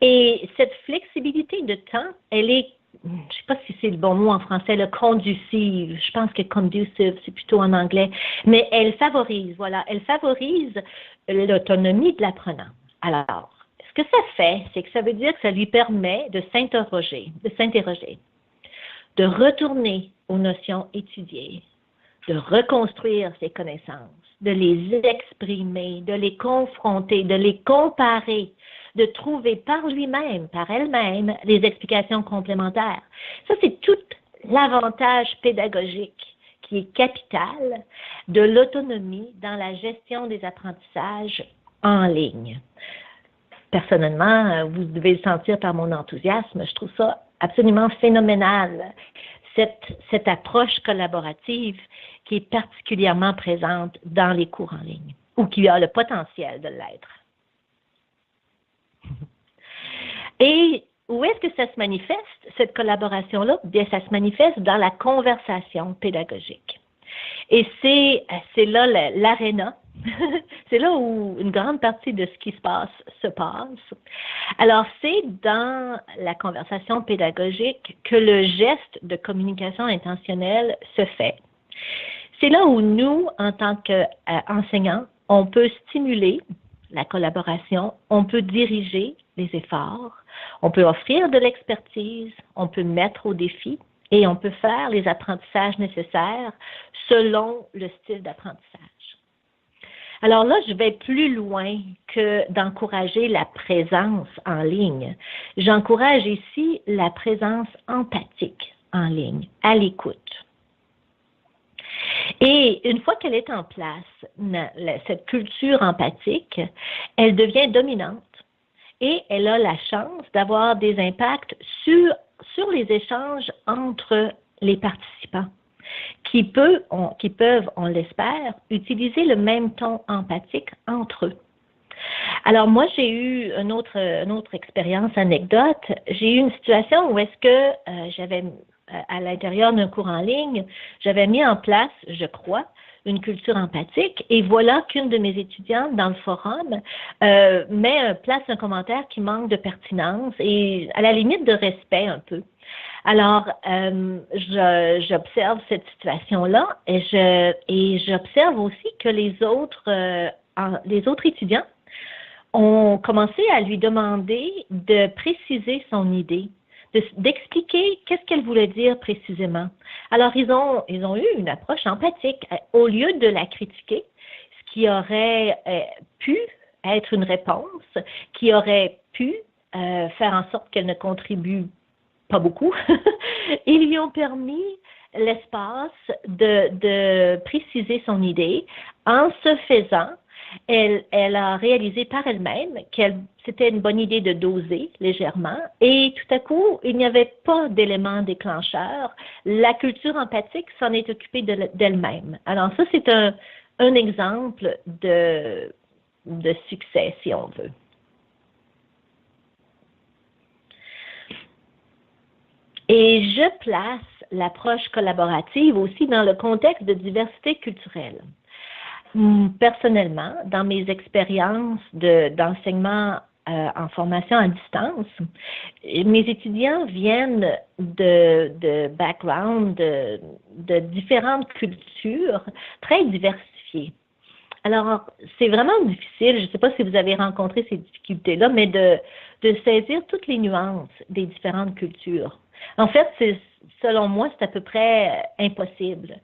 Et cette flexibilité de temps, elle est, je ne sais pas si c'est le bon mot en français, le conducive. Je pense que conducive, c'est plutôt en anglais. Mais elle favorise l'autonomie de l'apprenant. Alors, ce que ça fait, c'est que ça veut dire que ça lui permet de s'interroger, de retourner aux notions étudiées, de reconstruire ses connaissances, de les exprimer, de les confronter, de les comparer, de trouver par lui-même, par elle-même, les explications complémentaires. Ça, c'est tout l'avantage pédagogique qui est capital de l'autonomie dans la gestion des apprentissages en ligne. Personnellement, vous devez le sentir par mon enthousiasme, je trouve ça absolument phénoménal, cette approche collaborative qui est particulièrement présente dans les cours en ligne, ou qui a le potentiel de l'être. Et où est-ce que ça se manifeste, cette collaboration-là? Bien, ça se manifeste dans la conversation pédagogique. Et c'est là l'aréna, c'est là où une grande partie de ce qui se passe. Alors, c'est dans la conversation pédagogique que le geste de communication intentionnelle se fait. C'est là où nous, en tant qu'enseignants, on peut stimuler la collaboration, on peut diriger les efforts, on peut offrir de l'expertise, on peut mettre au défi et on peut faire les apprentissages nécessaires selon le style d'apprentissage. Alors là, je vais plus loin que d'encourager la présence en ligne. J'encourage ici la présence empathique en ligne, à l'écoute. Et une fois qu'elle est en place, cette culture empathique, elle devient dominante et elle a la chance d'avoir des impacts sur les échanges entre les participants qui peuvent, on l'espère, utiliser le même ton empathique entre eux. Alors moi, j'ai eu une autre expérience, anecdote. J'ai eu une situation où est-ce que j'avais, à l'intérieur d'un cours en ligne, j'avais mis en place, je crois, une culture empathique et voilà qu'une de mes étudiantes dans le forum place un commentaire qui manque de pertinence et à la limite de respect un peu. Alors, j'observe cette situation-là et j'observe aussi que les autres étudiants ont commencé à lui demander de préciser son idée, d'expliquer qu'est-ce qu'elle voulait dire précisément. Alors, ils ont eu une approche empathique. Au lieu de la critiquer, ce qui aurait pu être une réponse, qui aurait pu faire en sorte qu'elle ne contribue pas beaucoup, ils lui ont permis l'espace de préciser son idée. En ce faisant, elle a réalisé par elle-même que c'était une bonne idée de doser légèrement et tout à coup, il n'y avait pas d'élément déclencheur. La culture empathique s'en est occupée d'elle-même. Alors ça, c'est un exemple de succès, si on veut. Et je place l'approche collaborative aussi dans le contexte de diversité culturelle. Personnellement, dans mes expériences d'enseignement en formation à distance, mes étudiants viennent de backgrounds, de différentes cultures très diversifiées. Alors, c'est vraiment difficile, je ne sais pas si vous avez rencontré ces difficultés-là, mais de saisir toutes les nuances des différentes cultures. En fait, selon moi, c'est à peu près impossible,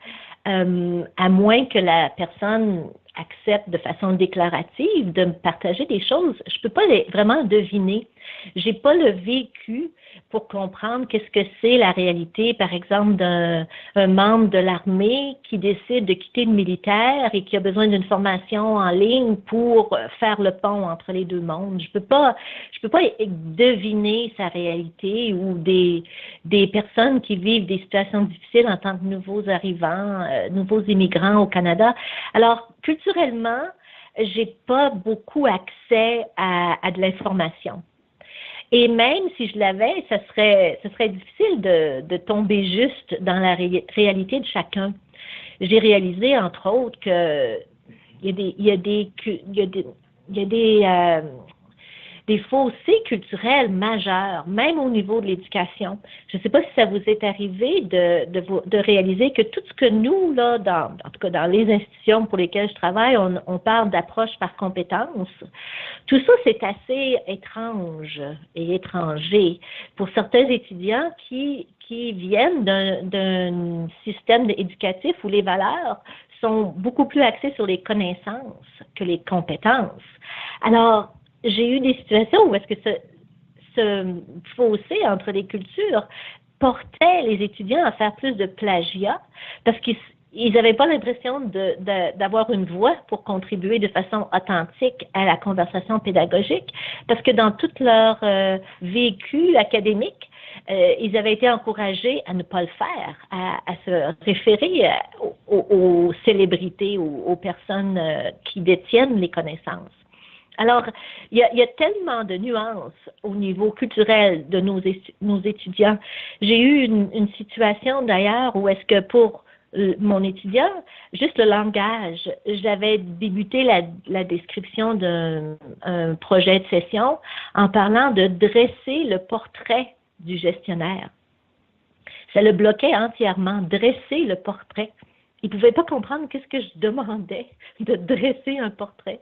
à moins que la personne accepte de façon déclarative de me partager des choses. Je ne peux pas vraiment deviner. Je n'ai pas le vécu pour comprendre qu'est-ce que c'est la réalité, par exemple, d'un membre de l'armée qui décide de quitter le militaire et qui a besoin d'une formation en ligne pour faire le pont entre les deux mondes. Je peux pas deviner sa réalité ou des personnes qui vivent des situations difficiles en tant que nouveaux arrivants, nouveaux immigrants au Canada. Alors, culturellement, j'ai pas beaucoup accès à de l'information. Et même si je l'avais, ce serait difficile de tomber juste dans la réalité de chacun. J'ai réalisé, entre autres, que il y a des fossés culturels majeurs, même au niveau de l'éducation. Je ne sais pas si ça vous est arrivé de réaliser que tout ce que nous, là, en tout cas dans les institutions pour lesquelles je travaille, on parle d'approche par compétence. Tout ça, c'est assez étrange et étranger pour certains étudiants qui viennent d'un système éducatif où les valeurs sont beaucoup plus axées sur les connaissances que les compétences. Alors, j'ai eu des situations où est-ce que ce fossé entre les cultures portait les étudiants à faire plus de plagiat parce qu'ils ils n'avaient pas l'impression d'avoir une voix pour contribuer de façon authentique à la conversation pédagogique, parce que dans tout leur vécu académique, ils avaient été encouragés à ne pas le faire, à se référer aux célébrités ou aux personnes qui détiennent les connaissances. Alors, il y a tellement de nuances au niveau culturel de nos étudiants. J'ai eu une situation d'ailleurs où est-ce que pour mon étudiant, juste le langage, j'avais débuté la description d'un projet de session en parlant de dresser le portrait du gestionnaire. Ça le bloquait entièrement, dresser le portrait. Il ne pouvait pas comprendre qu'est-ce que je demandais de dresser un portrait.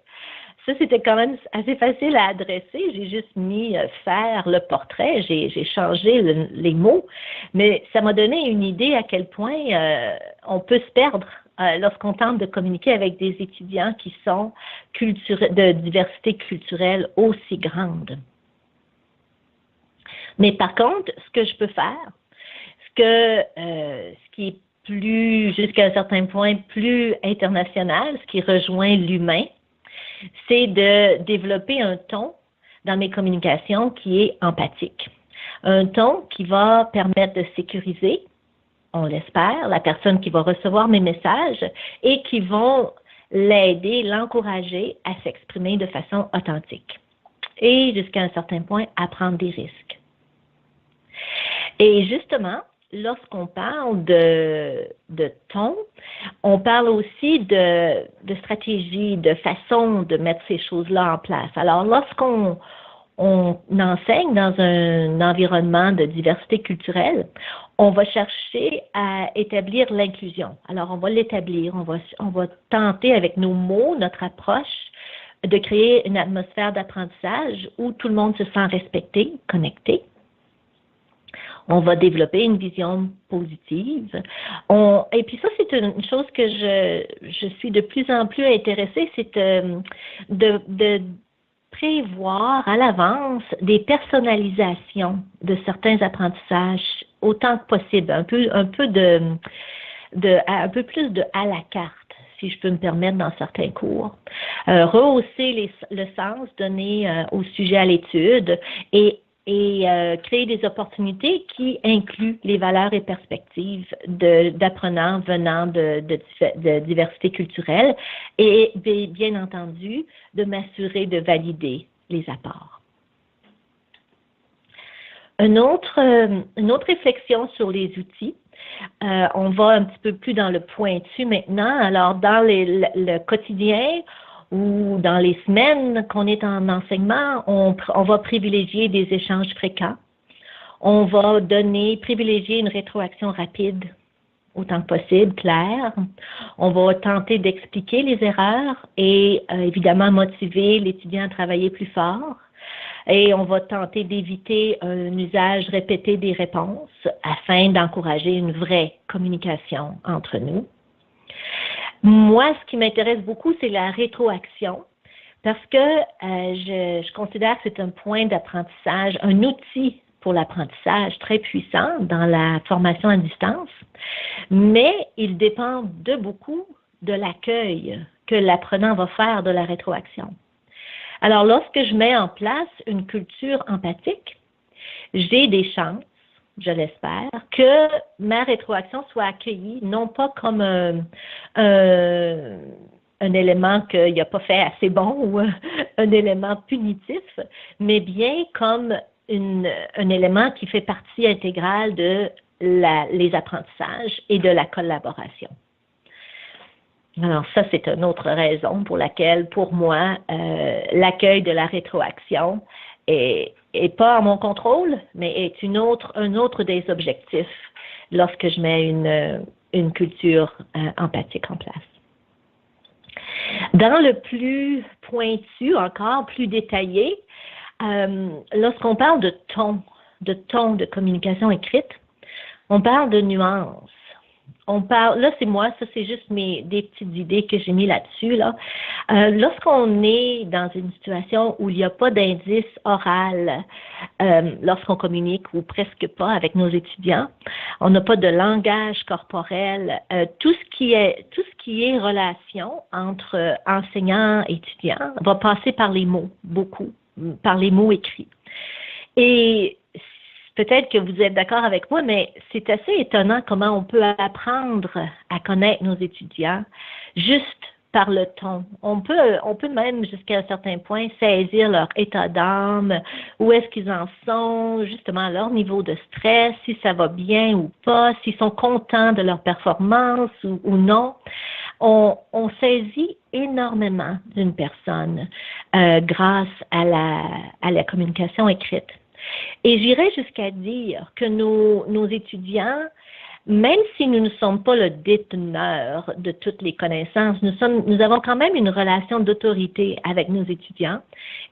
Ça, c'était quand même assez facile à adresser. J'ai juste mis faire le portrait, j'ai changé les mots, mais ça m'a donné une idée à quel point on peut se perdre lorsqu'on tente de communiquer avec des étudiants qui sont de diversité culturelle aussi grande. Mais par contre, ce que je peux faire, ce qui est plus, jusqu'à un certain point, plus international, ce qui rejoint l'humain, c'est de développer un ton dans mes communications qui est empathique. Un ton qui va permettre de sécuriser, on l'espère, la personne qui va recevoir mes messages et qui vont l'aider, l'encourager à s'exprimer de façon authentique. Et jusqu'à un certain point, à prendre des risques. Et justement, lorsqu'on parle de ton, on parle aussi de stratégie, de façon de mettre ces choses-là en place. Alors, lorsqu'on enseigne dans un environnement de diversité culturelle, on va chercher à établir l'inclusion. Alors, on va l'établir, on va tenter avec nos mots, notre approche, de créer une atmosphère d'apprentissage où tout le monde se sent respecté, connecté. On va développer une vision positive. Et puis ça, c'est une chose que je suis de plus en plus intéressée, c'est de prévoir à l'avance des personnalisations de certains apprentissages autant que possible, un peu plus de à la carte, si je peux me permettre, dans certains cours. Rehausser le sens donné au sujet à l'étude et créer des opportunités qui incluent les valeurs et perspectives d'apprenants venant de diversité culturelle et bien entendu de m'assurer de valider les apports. Une autre réflexion sur les outils. On va un petit peu plus dans le pointu maintenant. Alors, dans le quotidien, ou dans les semaines qu'on est en enseignement, on va privilégier des échanges fréquents. On va privilégier une rétroaction rapide, autant que possible, claire. On va tenter d'expliquer les erreurs et évidemment motiver l'étudiant à travailler plus fort. Et on va tenter d'éviter un usage répété des réponses afin d'encourager une vraie communication entre nous. Moi, ce qui m'intéresse beaucoup, c'est la rétroaction parce que je considère que c'est un point d'apprentissage, un outil pour l'apprentissage très puissant dans la formation à distance, mais il dépend beaucoup de l'accueil que l'apprenant va faire de la rétroaction. Alors, lorsque je mets en place une culture empathique, j'ai des chances, je l'espère, que ma rétroaction soit accueillie, non pas comme un élément qu'il n'a pas fait assez bon ou un élément punitif, mais bien comme un élément qui fait partie intégrale de les apprentissages et de la collaboration. Alors ça, c'est une autre raison pour laquelle, pour moi, l'accueil de la rétroaction est pas à mon contrôle, mais est un autre des objectifs lorsque je mets une culture empathique en place. Dans le plus pointu, encore plus détaillé, lorsqu'on parle de ton de communication écrite, on parle de nuances. On parle, là c'est moi, ça c'est juste des petites idées que j'ai mis là-dessus. Là. Lorsqu'on est dans une situation où il n'y a pas d'indice oral, lorsqu'on communique ou presque pas avec nos étudiants, on n'a pas de langage corporel, tout ce qui est relation entre enseignants et étudiants va passer par les mots, beaucoup, par les mots écrits. Et peut-être que vous êtes d'accord avec moi, mais c'est assez étonnant comment on peut apprendre à connaître nos étudiants juste par le ton. On peut même jusqu'à un certain point saisir leur état d'âme, où est-ce qu'ils en sont, justement leur niveau de stress, si ça va bien ou pas, s'ils sont contents de leur performance ou non. On saisit énormément d'une personne grâce à la communication écrite. Et j'irais jusqu'à dire que nos étudiants, même si nous ne sommes pas le déteneur de toutes les connaissances, nous avons quand même une relation d'autorité avec nos étudiants.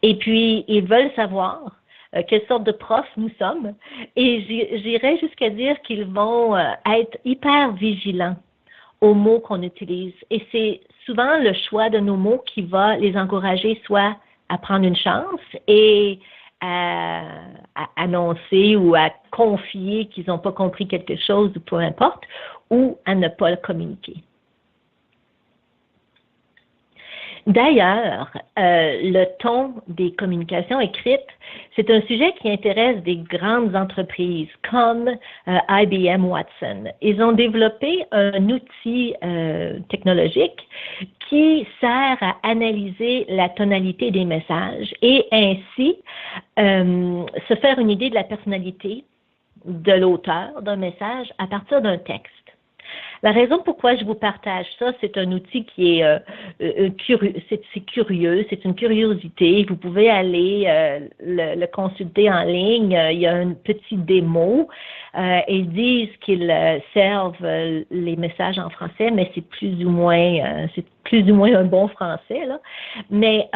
Et puis, ils veulent savoir quelle sorte de prof nous sommes. Et j'irais jusqu'à dire qu'ils vont être hyper vigilants aux mots qu'on utilise. Et c'est souvent le choix de nos mots qui va les encourager soit à prendre une chance et à annoncer ou à confier qu'ils n'ont pas compris quelque chose ou peu importe, ou à ne pas le communiquer. D'ailleurs, le ton des communications écrites, c'est un sujet qui intéresse des grandes entreprises comme IBM Watson. Ils ont développé un outil technologique qui sert à analyser la tonalité des messages et ainsi se faire une idée de la personnalité de l'auteur d'un message à partir d'un texte. La raison pourquoi je vous partage ça, c'est un outil qui est curieux, c'est curieux, c'est une curiosité. Vous pouvez aller le consulter en ligne. Il y a un petit démo. Ils disent qu'ils servent les messages en français, mais c'est plus ou moins un bon français, là. Mais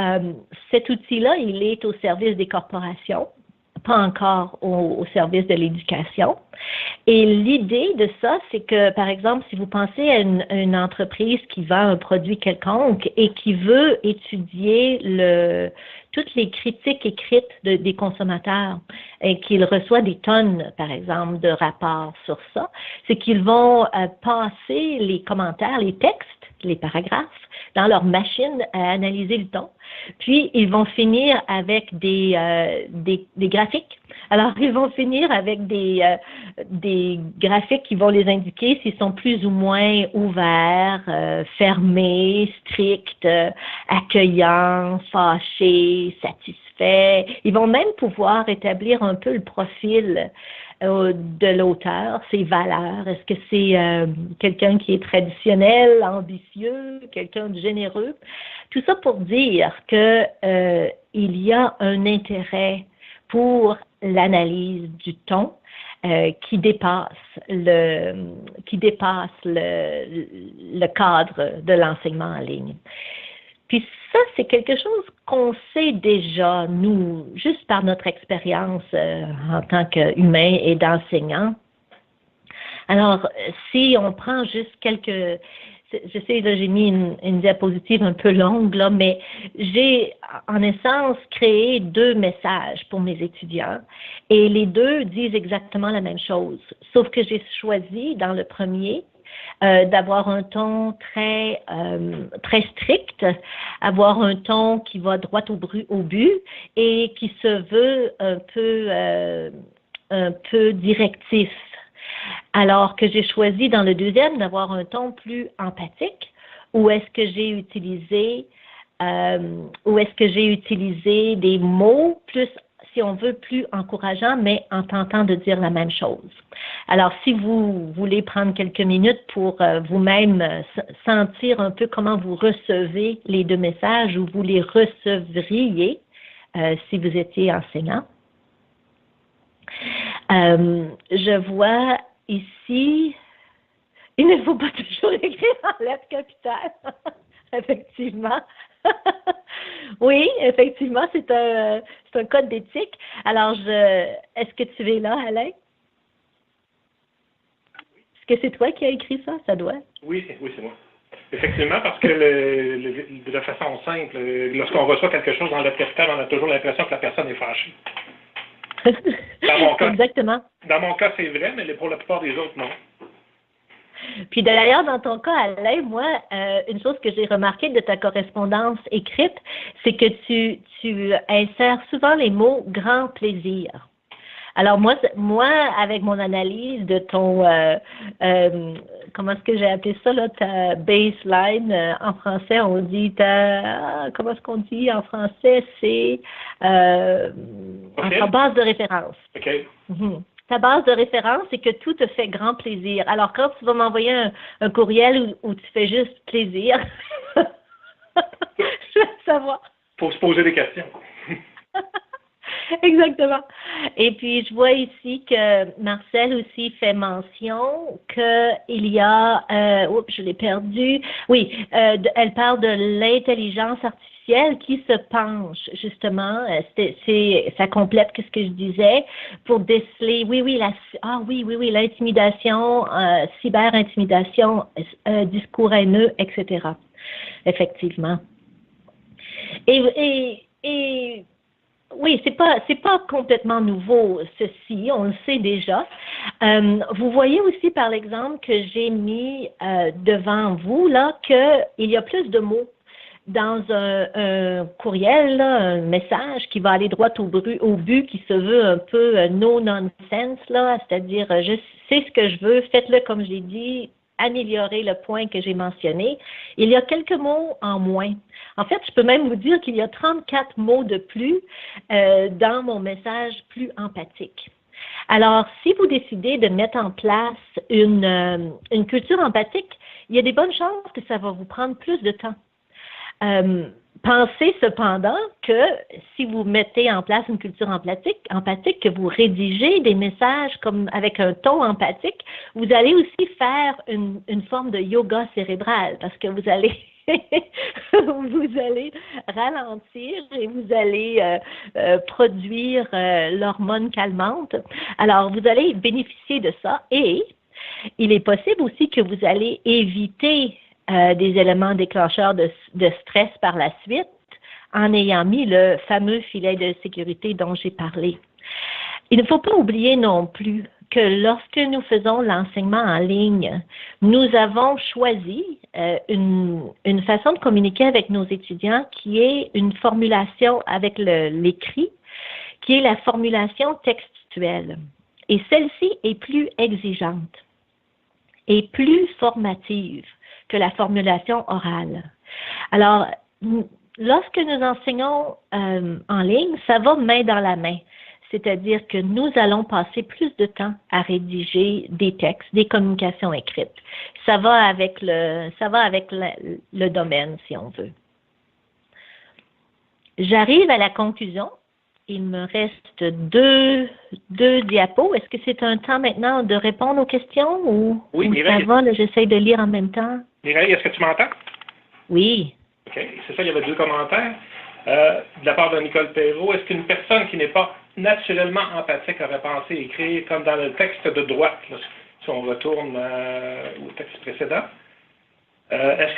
cet outil-là, il est au service des corporations, pas encore au service de l'éducation. Et l'idée de ça, c'est que, par exemple, si vous pensez à une entreprise qui vend un produit quelconque et qui veut étudier toutes les critiques écrites des consommateurs et qu'il reçoit des tonnes, par exemple, de rapports sur ça, c'est qu'ils vont passer les commentaires, les textes, les paragraphes, dans leur machine à analyser le ton. Puis, ils vont finir avec des graphiques. Alors, ils vont finir avec des graphiques qui vont les indiquer s'ils sont plus ou moins ouverts, fermés, stricts, accueillants, fâchés, satisfaits. Ils vont même pouvoir établir un peu le profil de l'auteur, ses valeurs. Est-ce que c'est quelqu'un qui est traditionnel, ambitieux, quelqu'un de généreux? Tout ça pour dire que il y a un intérêt pour l'analyse du ton qui dépasse le cadre de l'enseignement en ligne. Puis ça, c'est quelque chose qu'on sait déjà, nous, juste par notre expérience en tant qu'humain et d'enseignant. Alors, si on prend juste quelques... j'ai mis une diapositive un peu longue, là, mais j'ai, en essence, créé 2 messages pour mes étudiants et les 2 disent exactement la même chose, sauf que j'ai choisi, dans le premier, d'avoir un ton très strict, avoir un ton qui va droit au but et qui se veut un peu directif. Alors que j'ai choisi dans le deuxième d'avoir un ton plus empathique, où est-ce que j'ai utilisé des mots plus, si on veut, plus encourageants, mais en tentant de dire la même chose. Alors, si vous voulez prendre quelques minutes pour vous-même sentir un peu comment vous recevez les 2 messages ou vous les recevriez si vous étiez enseignant. Je vois ici, il ne faut pas toujours écrire en lettres capitales. Effectivement. Oui, effectivement, c'est un code d'éthique. Alors, est-ce que tu es là, Alain? Est-ce que c'est toi qui as écrit ça? Ça doit. Oui, oui, c'est moi. Effectivement, parce que de façon simple, lorsqu'on reçoit quelque chose dans notre capital, on a toujours l'impression que la personne est fâchée. Exactement. Dans mon cas, c'est vrai, mais pour la plupart des autres, non. Puis d'ailleurs, dans ton cas, Alain, moi, une chose que j'ai remarqué de ta correspondance écrite, c'est que tu insères souvent les mots « grand plaisir ». Alors moi, avec mon analyse de ton, comment est-ce que j'ai appelé ça, là, ta baseline, en français, on dit comment est-ce qu'on dit en français, c'est ta base de référence. OK. Mm-hmm. Ta base de référence, c'est que tout te fait grand plaisir. Alors quand tu vas m'envoyer un courriel où tu fais juste plaisir, je vais savoir. Faut se poser des questions. Exactement. Et puis, je vois ici que Marcel aussi fait mention qu'il y a, je l'ai perdu, oui, elle parle de l'intelligence artificielle qui se penche, justement, ça complète ce que je disais, pour déceler, oui, l'intimidation, cyber-intimidation, discours haineux, etc. Effectivement. Et oui, c'est pas complètement nouveau, ceci, on le sait déjà. Vous voyez aussi, par exemple, que j'ai mis devant vous, là, qu'il y a plus de mots dans un courriel, là, un message qui va aller droit au but, qui se veut un peu no nonsense, là, c'est-à-dire, je sais ce que je veux, faites-le comme je l'ai dit, améliorer le point que j'ai mentionné. Il y a quelques mots en moins. En fait, je peux même vous dire qu'il y a 34 mots de plus dans mon message plus empathique. Alors, si vous décidez de mettre en place une culture empathique, il y a des bonnes chances que ça va vous prendre plus de temps. Pensez cependant que si vous mettez en place une culture empathique, que vous rédigez des messages comme avec un ton empathique, vous allez aussi faire une forme de yoga cérébral parce que vous allez vous allez ralentir et vous allez produire l'hormone calmante. Alors, vous allez bénéficier de ça et il est possible aussi que vous allez éviter des éléments déclencheurs de stress par la suite en ayant mis le fameux filet de sécurité dont j'ai parlé. Il ne faut pas oublier non plus que lorsque nous faisons l'enseignement en ligne, nous avons choisi une façon de communiquer avec nos étudiants qui est une formulation avec l'écrit, qui est la formulation textuelle. Et celle-ci est plus exigeante et plus formative que la formulation orale. Alors, lorsque nous enseignons en ligne, ça va main dans la main. C'est-à-dire que nous allons passer plus de temps à rédiger des textes, des communications écrites. Ça va avec le domaine, si on veut. J'arrive à la conclusion. Il me reste deux diapos. Est-ce que c'est un temps maintenant de répondre aux questions ou Mireille, ça va, là, j'essaye de lire en même temps? Mireille, est-ce que tu m'entends? Oui. OK. C'est ça, il y avait 2 commentaires. De la part de Nicole Perrault, est-ce qu'une personne qui n'est pas naturellement empathique aurait pensé écrire comme dans le texte de droite, là, si on retourne au texte précédent? Est-ce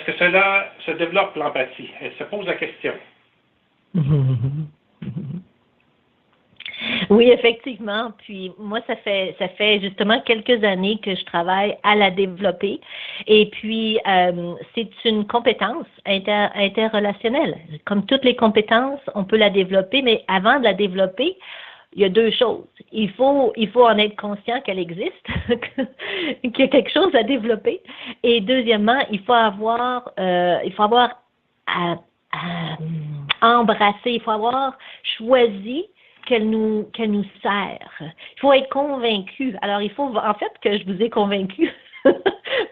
que cela se développe l'empathie? Elle se pose la question. Oui, effectivement. Puis moi, ça fait justement quelques années que je travaille à la développer. Et puis, c'est une compétence interrelationnelle. Comme toutes les compétences, on peut la développer, mais avant de la développer, il y a 2 choses. Il faut en être conscient qu'elle existe, qu'il y a quelque chose à développer. Et deuxièmement, il faut avoir embrasser, il faut avoir choisi qu'elle nous sert. Il faut être convaincu. Alors, il faut en fait que je vous ai convaincu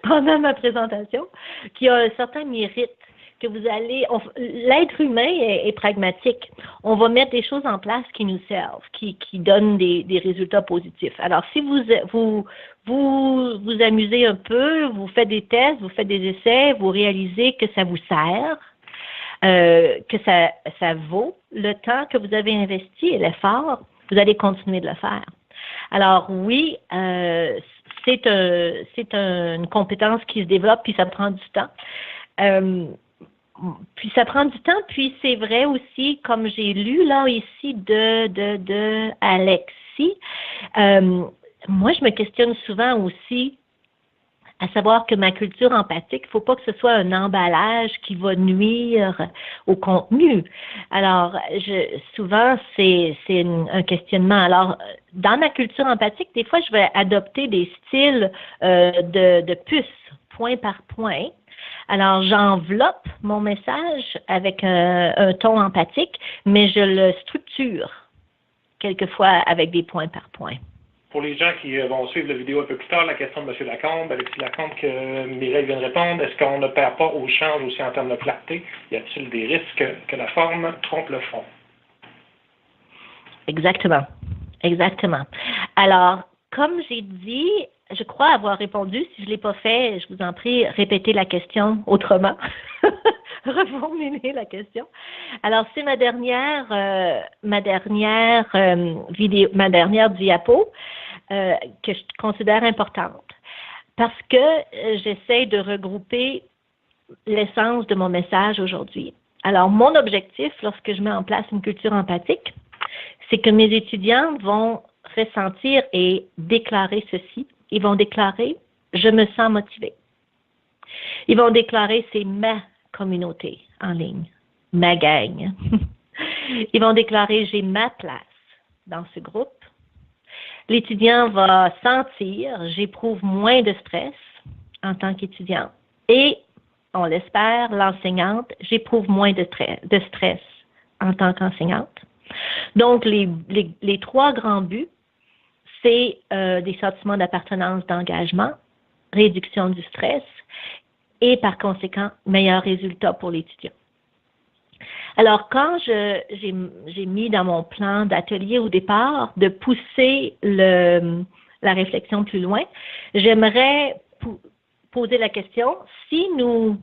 pendant ma présentation qu'il y a un certain mérite, que vous allez... L'être humain est pragmatique. On va mettre des choses en place qui nous servent, qui donnent des résultats positifs. Alors, si vous amusez un peu, vous faites des tests, vous faites des essais, vous réalisez que ça vous sert, que ça vaut le temps que vous avez investi et l'effort, vous allez continuer de le faire. Alors oui, une compétence qui se développe, puis ça prend du temps. Puis ça prend du temps, puis c'est vrai aussi, comme j'ai lu là ici de Alexis, moi je me questionne souvent aussi à savoir que ma culture empathique, il ne faut pas que ce soit un emballage qui va nuire au contenu. Alors, souvent, c'est un questionnement. Alors, dans ma culture empathique, des fois, je vais adopter des styles de puce, point par point. Alors, j'enveloppe mon message avec un ton empathique, mais je le structure quelquefois avec des points par point. Pour les gens qui vont suivre la vidéo un peu plus tard, la question de M. Lacombe, Alexis Lacombe, que Mireille vient de répondre, est-ce qu'on ne perd pas au change aussi en termes de clarté? Y a-t-il des risques que la forme trompe le fond? Exactement. Exactement. Alors, comme j'ai dit, je crois avoir répondu. Si je ne l'ai pas fait, je vous en prie, répétez la question autrement. Reformulez la question. Alors, c'est ma dernière vidéo, ma dernière diapo que je considère importante parce que j'essaie de regrouper l'essence de mon message aujourd'hui. Alors, mon objectif, lorsque je mets en place une culture empathique, c'est que mes étudiants vont ressentir et déclarer ceci. Ils vont déclarer « Je me sens motivé ». Ils vont déclarer « C'est ma communauté en ligne, ma gang ». Ils vont déclarer « J'ai ma place dans ce groupe ». L'étudiant va sentir « J'éprouve moins de stress en tant qu'étudiant ». Et, on l'espère, l'enseignante « J'éprouve moins de stress en tant qu'enseignante ». Donc, les trois grands buts, c'est des sentiments d'appartenance, d'engagement, réduction du stress et par conséquent, meilleur résultat pour l'étudiant. Alors, quand j'ai mis dans mon plan d'atelier au départ de pousser la réflexion plus loin, j'aimerais poser la question, si nous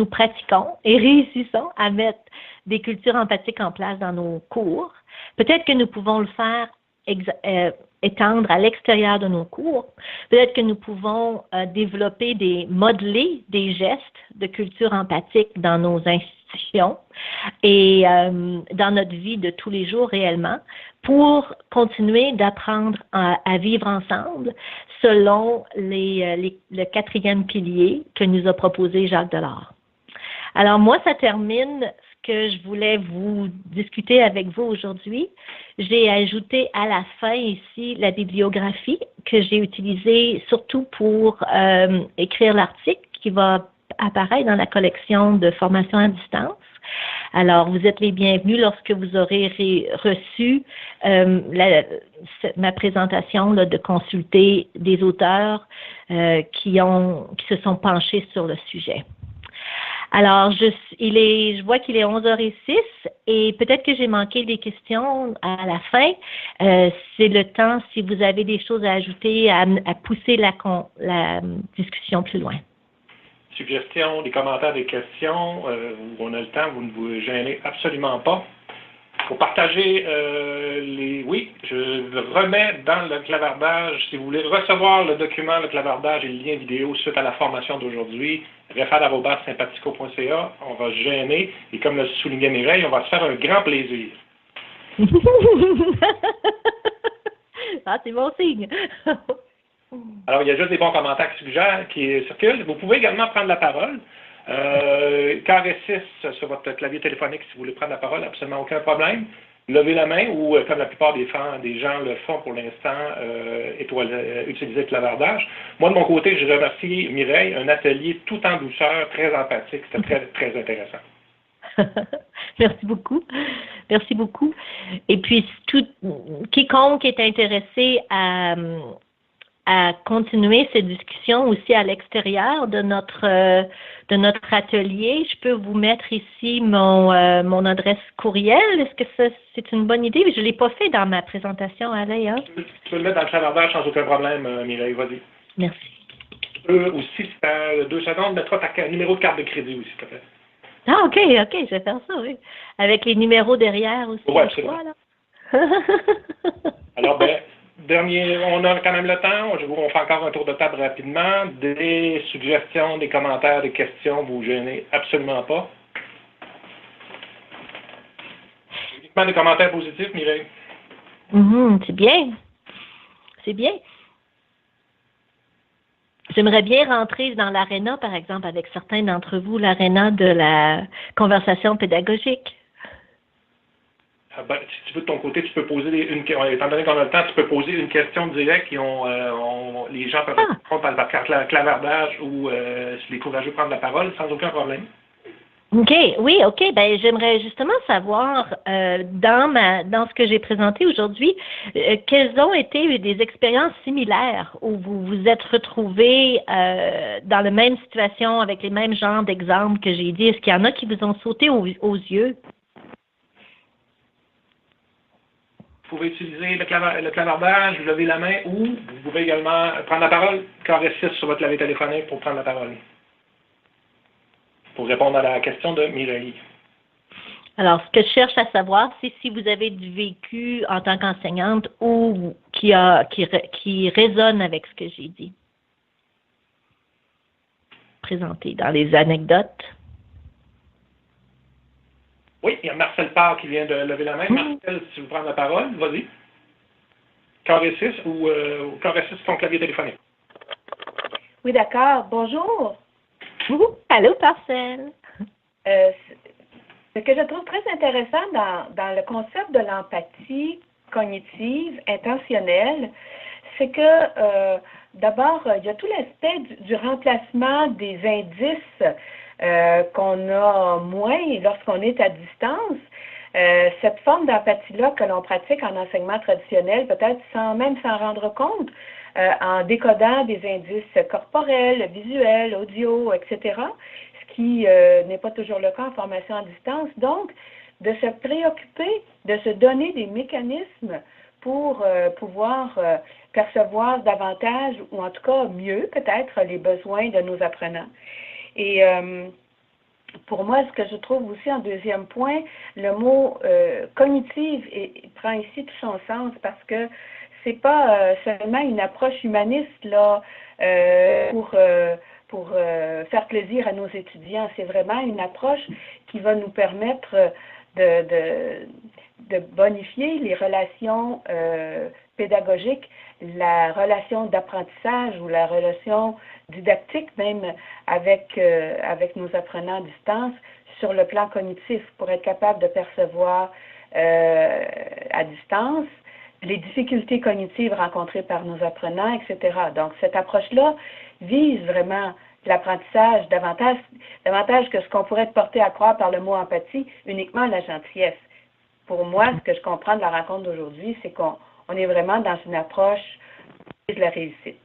pratiquons et réussissons à mettre des cultures empathiques en place dans nos cours, peut-être que nous pouvons le faire étendre à l'extérieur de nos cours. Peut-être que nous pouvons modeler des gestes de culture empathique dans nos institutions et dans notre vie de tous les jours réellement pour continuer d'apprendre à vivre ensemble selon le quatrième pilier que nous a proposé Jacques Delors. Alors moi, ça termine ce que je voulais vous discuter avec vous aujourd'hui. J'ai ajouté à la fin ici la bibliographie que j'ai utilisée surtout pour écrire l'article qui va apparaître dans la collection de formation à distance. Alors, vous êtes les bienvenus lorsque vous aurez reçu ma présentation là, de consulter des auteurs qui se sont penchés sur le sujet. Alors, je vois qu'il est 11h06 et peut-être que j'ai manqué des questions à la fin. C'est le temps, si vous avez des choses à ajouter, à pousser la discussion plus loin. Suggestions, des commentaires, des questions, on a le temps, vous ne vous gênez absolument pas. Pour partager oui, je remets dans le clavardage, si vous voulez recevoir le document, le clavardage et le lien vidéo suite à la formation d'aujourd'hui, refal@sympathico.ca, on va se gêner et comme le soulignait Mireille, on va se faire un grand plaisir. Ah, c'est bon signe. Alors, il y a juste des bons commentaires qui circulent. Vous pouvez également prendre la parole. Carré 6 sur votre clavier téléphonique si vous voulez prendre la parole, absolument aucun problème. Levez la main ou, comme la plupart des gens le font pour l'instant, utiliser le clavardage. Moi, de mon côté, je remercie Mireille, un atelier tout en douceur, très empathique. C'était très, très intéressant. Merci beaucoup. Merci beaucoup. Et puis, quiconque est intéressé à continuer cette discussion aussi à l'extérieur de notre atelier. Je peux vous mettre ici mon adresse courriel. Est-ce que c'est une bonne idée? Je ne l'ai pas fait dans ma présentation, Alain. Tu peux le mettre dans le clavardage sans aucun problème, Mireille, vas-y. Merci. Aussi, si tu as 2 secondes, mettra ta numéro de carte de crédit aussi, s'il te plaît. Ah, OK, je vais faire ça, oui. Avec les numéros derrière aussi. Oui, absolument. Alors, On a quand même le temps. On fait encore un tour de table rapidement. Des suggestions, des commentaires, des questions, vous gênez absolument pas. Uniquement des commentaires positifs, Mireille. C'est bien. C'est bien. J'aimerais bien rentrer dans l'aréna, par exemple, avec certains d'entre vous, l'aréna de la conversation pédagogique. Si tu veux de ton côté, tu peux poser étant donné qu'on a le temps, tu peux poser une question directe et les gens peuvent répondre par clavardage ou si les courageux prendre la parole sans aucun problème. OK, oui, OK. Ben, j'aimerais justement savoir, dans ce que j'ai présenté aujourd'hui, quelles ont été des expériences similaires où vous vous êtes retrouvés dans la même situation avec les mêmes genres d'exemples que j'ai dit. Est-ce qu'il y en a qui vous ont sauté aux yeux? Vous pouvez utiliser le clavardage, vous levez la main ou vous pouvez également prendre la parole, carré 6 sur votre clavier téléphonique pour prendre la parole. Pour répondre à la question de Mireille. Alors, ce que je cherche à savoir, c'est si vous avez du vécu en tant qu'enseignante ou qui résonne avec ce que j'ai dit. Présenté dans les anecdotes. Oui, il y a Marcel Parr qui vient de lever la main. Marcel, si vous prenez la parole, vas-y. Carré 6 ou carré 6 ton clavier téléphonique. Oui, d'accord. Bonjour. Allô, Marcel. Ce que je trouve très intéressant dans le concept de l'empathie cognitive intentionnelle, c'est que d'abord, il y a tout l'aspect du remplacement des indices qu'on a moins lorsqu'on est à distance. Cette forme d'empathie-là que l'on pratique en enseignement traditionnel, peut-être sans même s'en rendre compte, en décodant des indices corporels, visuels, audio, etc., ce qui n'est pas toujours le cas en formation à distance. Donc, de se préoccuper, de se donner des mécanismes pour pouvoir percevoir davantage, ou en tout cas mieux peut-être, les besoins de nos apprenants. Et pour moi, ce que je trouve aussi en deuxième point, le mot cognitive prend ici tout son sens parce que c'est pas seulement une approche humaniste là pour faire plaisir à nos étudiants. C'est vraiment une approche qui va nous permettre de bonifier les relations pédagogiques, la relation d'apprentissage ou la relation didactique même avec nos apprenants à distance sur le plan cognitif pour être capable de percevoir à distance les difficultés cognitives rencontrées par nos apprenants, etc. Donc, cette approche-là vise vraiment l'apprentissage davantage que ce qu'on pourrait être porté à croire par le mot empathie, uniquement la gentillesse. Pour moi, ce que je comprends de la rencontre d'aujourd'hui, c'est qu'on est vraiment dans une approche de la réussite.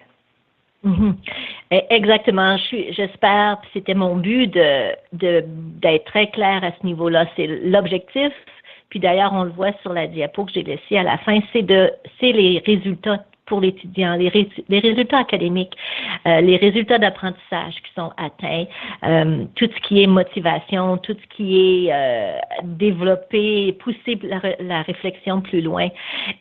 Exactement. J'espère, c'était mon but d'être très clair à ce niveau-là. C'est l'objectif. Puis d'ailleurs, on le voit sur la diapo que j'ai laissée à la fin, c'est les résultats pour l'étudiant, les résultats académiques, les résultats d'apprentissage qui sont atteints, tout ce qui est motivation, tout ce qui est développer, pousser la réflexion plus loin.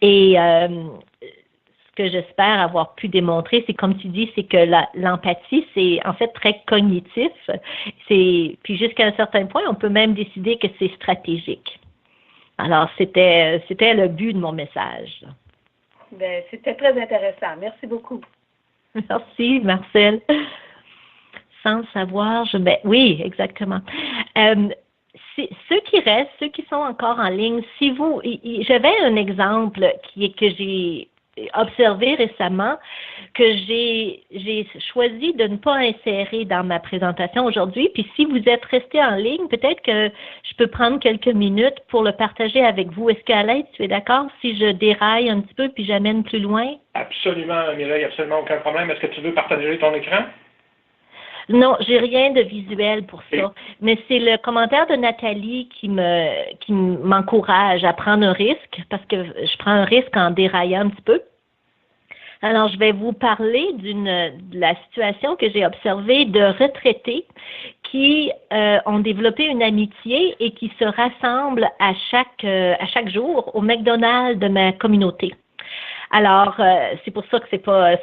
Et ce que j'espère avoir pu démontrer, c'est comme tu dis, c'est que l'empathie, c'est en fait très cognitif. Puis jusqu'à un certain point, on peut même décider que c'est stratégique. Alors, c'était le but de mon message. Bien, c'était très intéressant. Merci beaucoup. Merci, Marcel. Sans le savoir, oui, exactement. Ceux qui restent, ceux qui sont encore en ligne, j'avais un exemple que j'ai observé récemment, que j'ai choisi de ne pas insérer dans ma présentation aujourd'hui. Puis si vous êtes resté en ligne, peut-être que je peux prendre quelques minutes pour le partager avec vous. Est-ce qu'à l'aide, tu es d'accord si je déraille un petit peu puis j'amène plus loin? Absolument, Mireille, absolument aucun problème. Est-ce que tu veux partager ton écran? Non, j'ai rien de visuel pour ça. Mais c'est le commentaire de Nathalie qui m'encourage à prendre un risque, parce que je prends un risque en déraillant un petit peu. Alors, je vais vous parler de la situation que j'ai observée de retraités qui ont développé une amitié et qui se rassemblent à chaque jour au McDonald's de ma communauté. Alors, c'est pour ça que c'est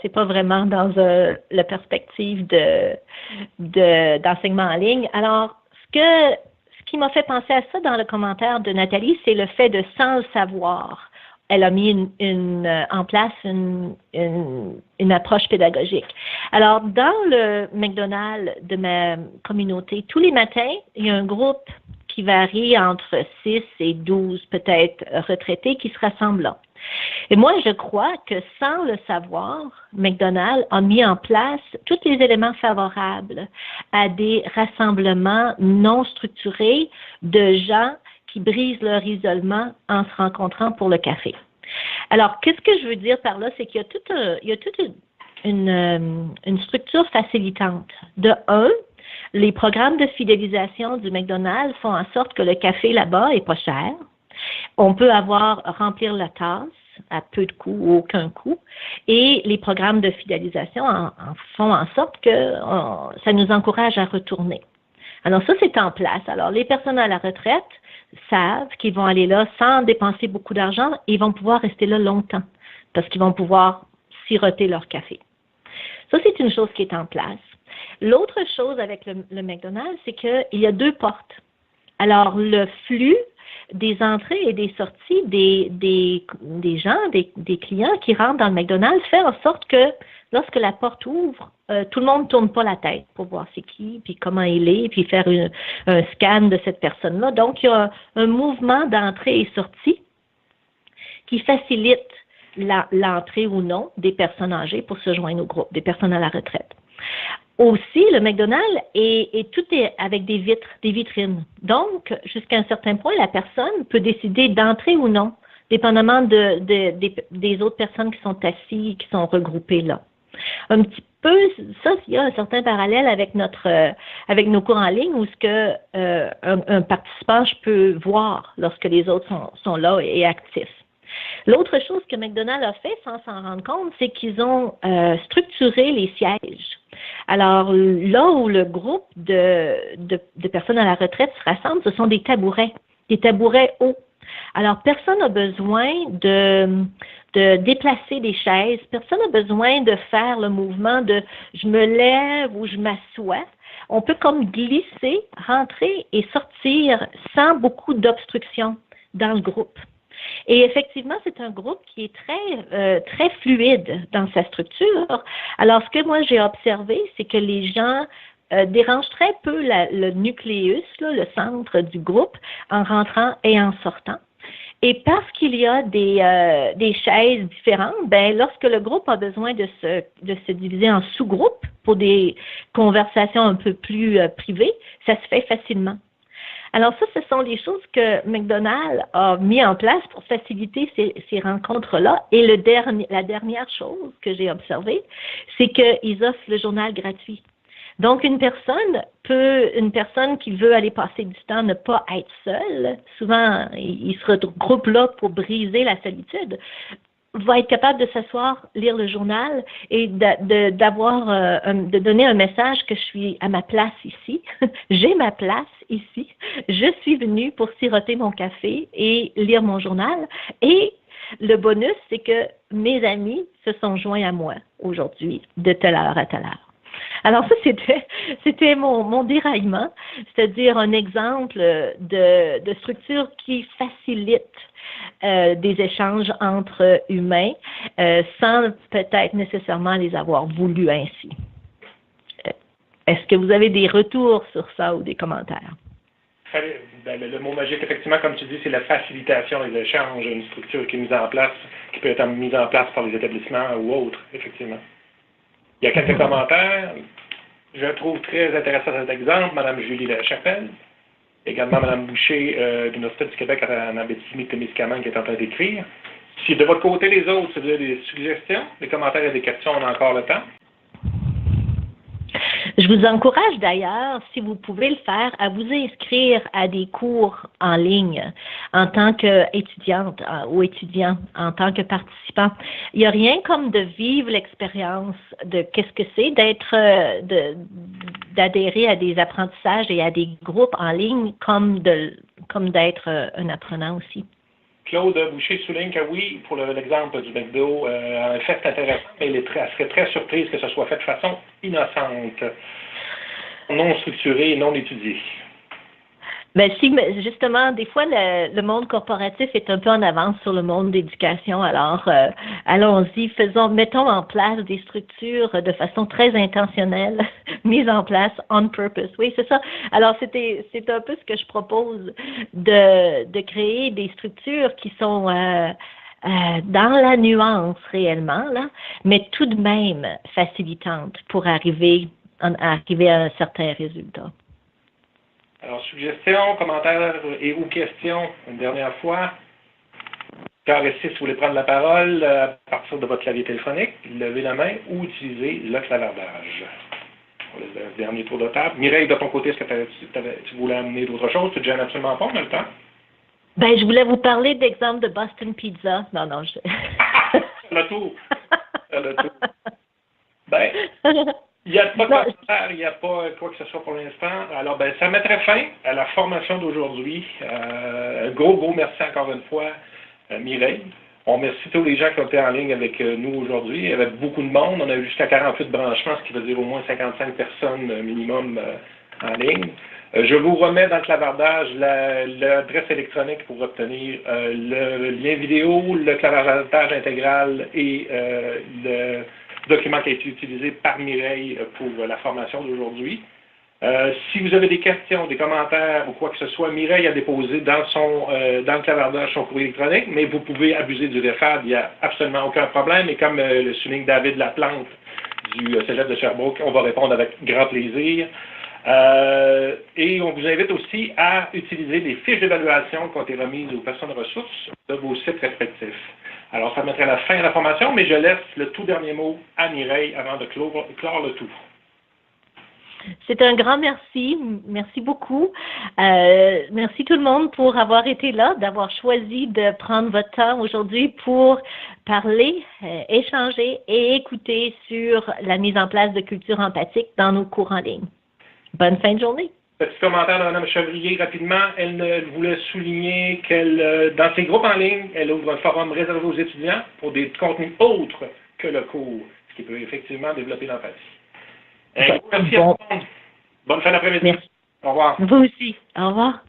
pas vraiment dans la perspective d'enseignement en ligne. Alors, ce qui m'a fait penser à ça dans le commentaire de Nathalie, c'est le fait de sans le savoir. Elle a mis en place une approche pédagogique. Alors, dans le McDonald's de ma communauté, tous les matins, il y a un groupe qui varie entre 6 et 12 peut-être retraités qui se rassemblent là. Et moi, je crois que sans le savoir, McDonald's a mis en place tous les éléments favorables à des rassemblements non structurés de gens qui brisent leur isolement en se rencontrant pour le café. Alors, qu'est-ce que je veux dire par là? C'est qu'il y a toute une structure facilitante. De un, les programmes de fidélisation du McDonald's font en sorte que le café là-bas est pas cher. On peut remplir la tasse à peu de coûts ou aucun coût. Et les programmes de fidélisation font en sorte que ça nous encourage à retourner. Alors ça, c'est en place. Alors, les personnes à la retraite savent qu'ils vont aller là sans dépenser beaucoup d'argent et ils vont pouvoir rester là longtemps parce qu'ils vont pouvoir siroter leur café. Ça, c'est une chose qui est en place. L'autre chose avec le McDonald's, c'est qu'il y a 2 portes. Alors, le flux des entrées et des sorties des gens, des clients qui rentrent dans le McDonald's fait en sorte que lorsque la porte ouvre, tout le monde ne tourne pas la tête pour voir c'est qui, puis comment il est, puis faire un scan de cette personne-là. Donc, il y a un mouvement d'entrée et sortie qui facilite l'entrée ou non des personnes âgées pour se joindre au groupe, des personnes à la retraite. Aussi, le McDonald's tout est avec des vitrines. Donc, jusqu'à un certain point, la personne peut décider d'entrer ou non, dépendamment des autres personnes qui sont assises, qui sont regroupées là. Un petit peu, ça, il y a un certain parallèle avec nos cours en ligne où ce que un participant peut voir lorsque les autres sont là et actifs. L'autre chose que McDonald's a fait sans s'en rendre compte, c'est qu'ils ont structuré les sièges. Alors, là où le groupe de personnes à la retraite se rassemble, ce sont des tabourets hauts. Alors, personne n'a besoin de déplacer des chaises, personne n'a besoin de faire le mouvement de je me lève ou je m'assois. On peut comme glisser, rentrer et sortir sans beaucoup d'obstruction dans le groupe. Et effectivement, c'est un groupe qui est très fluide dans sa structure. Alors, ce que moi j'ai observé, c'est que les gens dérangent très peu le nucléus, le centre du groupe, en rentrant et en sortant. Et parce qu'il y a des chaises différentes, lorsque le groupe a besoin de se diviser en sous-groupes pour des conversations un peu plus privées, ça se fait facilement. Alors ça, ce sont des choses que McDonald's a mis en place pour faciliter ces rencontres-là. Et la dernière chose que j'ai observée, c'est qu'ils offrent le journal gratuit. Donc, une personne qui veut aller passer du temps, ne pas être seule, souvent, ils se regroupent là pour briser la solitude, va être capable de s'asseoir, lire le journal et de donner un message que je suis à ma place ici, j'ai ma place ici, je suis venue pour siroter mon café et lire mon journal. Et le bonus, c'est que mes amis se sont joints à moi aujourd'hui de telle heure à telle heure. Alors ça, c'était mon déraillement, c'est-à-dire un exemple de structure qui facilite des échanges entre humains sans peut-être nécessairement les avoir voulu ainsi. Est-ce que vous avez des retours sur ça ou des commentaires? Le mot magique, effectivement, comme tu dis, c'est la facilitation des échanges, une structure qui est mise en place, qui peut être mise en place par les établissements ou autres, effectivement. Il y a quelques commentaires. Je trouve très intéressant cet exemple, Mme Julie Lachapelle, également Mme Boucher de l'Université du Québec en Abitibi-Témiscamingue qui est en train d'écrire. Si de votre côté, les autres, si vous avez des suggestions, des commentaires et des questions, on a encore le temps. Je vous encourage d'ailleurs, si vous pouvez le faire, à vous inscrire à des cours en ligne en tant qu'étudiante ou étudiant, en tant que participant. Il n'y a rien comme de vivre l'expérience de qu'est-ce que c'est d'adhérer à des apprentissages et à des groupes en ligne comme d'être un apprenant aussi. Claude Boucher souligne que oui, pour l'exemple du McDo, en fait, c'est intéressant, mais elle serait très surprise que ce soit fait de façon innocente, non structurée et non étudiée. Ben si, justement, des fois, le monde corporatif est un peu en avance sur le monde d'éducation. Alors, allons-y, mettons en place des structures de façon très intentionnelle, mises en place on purpose. Oui, c'est ça. Alors, c'est un peu ce que je propose de créer des structures qui sont dans la nuance réellement, là, mais tout de même facilitantes pour arriver à un certain résultat. Alors, suggestions, commentaires et ou questions, une dernière fois. Carré 6, vous voulez prendre la parole à partir de votre clavier téléphonique, levez la main ou utilisez le clavardage. On laisse le dernier tour de table. Mireille, de ton côté, est-ce que tu voulais amener d'autres choses? Tu ne gênes absolument pas, on a le temps. Ben, je voulais vous parler d'exemple de Boston Pizza. Non, je... le tout. Le tout. Ben... Il n'y a pas de commentaire, il n'y a pas quoi que ce soit pour l'instant. Alors, ben, ça mettrait fin à la formation d'aujourd'hui. Gros merci encore une fois, Mireille. On remercie tous les gens qui ont été en ligne avec nous aujourd'hui. Il y avait beaucoup de monde. On a eu jusqu'à 48 branchements, ce qui veut dire au moins 55 personnes minimum en ligne. Je vous remets dans le clavardage l'adresse électronique pour obtenir le lien vidéo, le clavardage intégral et le document qui a été utilisé par Mireille pour la formation d'aujourd'hui. Si vous avez des questions, des commentaires ou quoi que ce soit, Mireille a déposé dans le clavardage son courrier électronique, mais vous pouvez abuser du REFAD, il n'y a absolument aucun problème. Et comme le souligne David Laplante du Cégep de Sherbrooke, on va répondre avec grand plaisir. Et on vous invite aussi à utiliser les fiches d'évaluation qui ont été remises aux personnes ressources de vos sites respectifs. Alors, ça mettrait la fin à la formation, mais je laisse le tout dernier mot à Mireille avant de clore le tout. C'est un grand merci. Merci beaucoup. Merci tout le monde pour avoir été là, d'avoir choisi de prendre votre temps aujourd'hui pour parler, échanger et écouter sur la mise en place de culture empathique dans nos cours en ligne. Bonne fin de journée. Petit commentaire de Mme Chevrier, rapidement. Elle voulait souligner qu'elle, dans ses groupes en ligne, elle ouvre un forum réservé aux étudiants pour des contenus autres que le cours, ce qui peut effectivement développer l'empathie. Merci à tout le monde. Bonne fin d'après-midi. Au revoir. Vous aussi. Au revoir.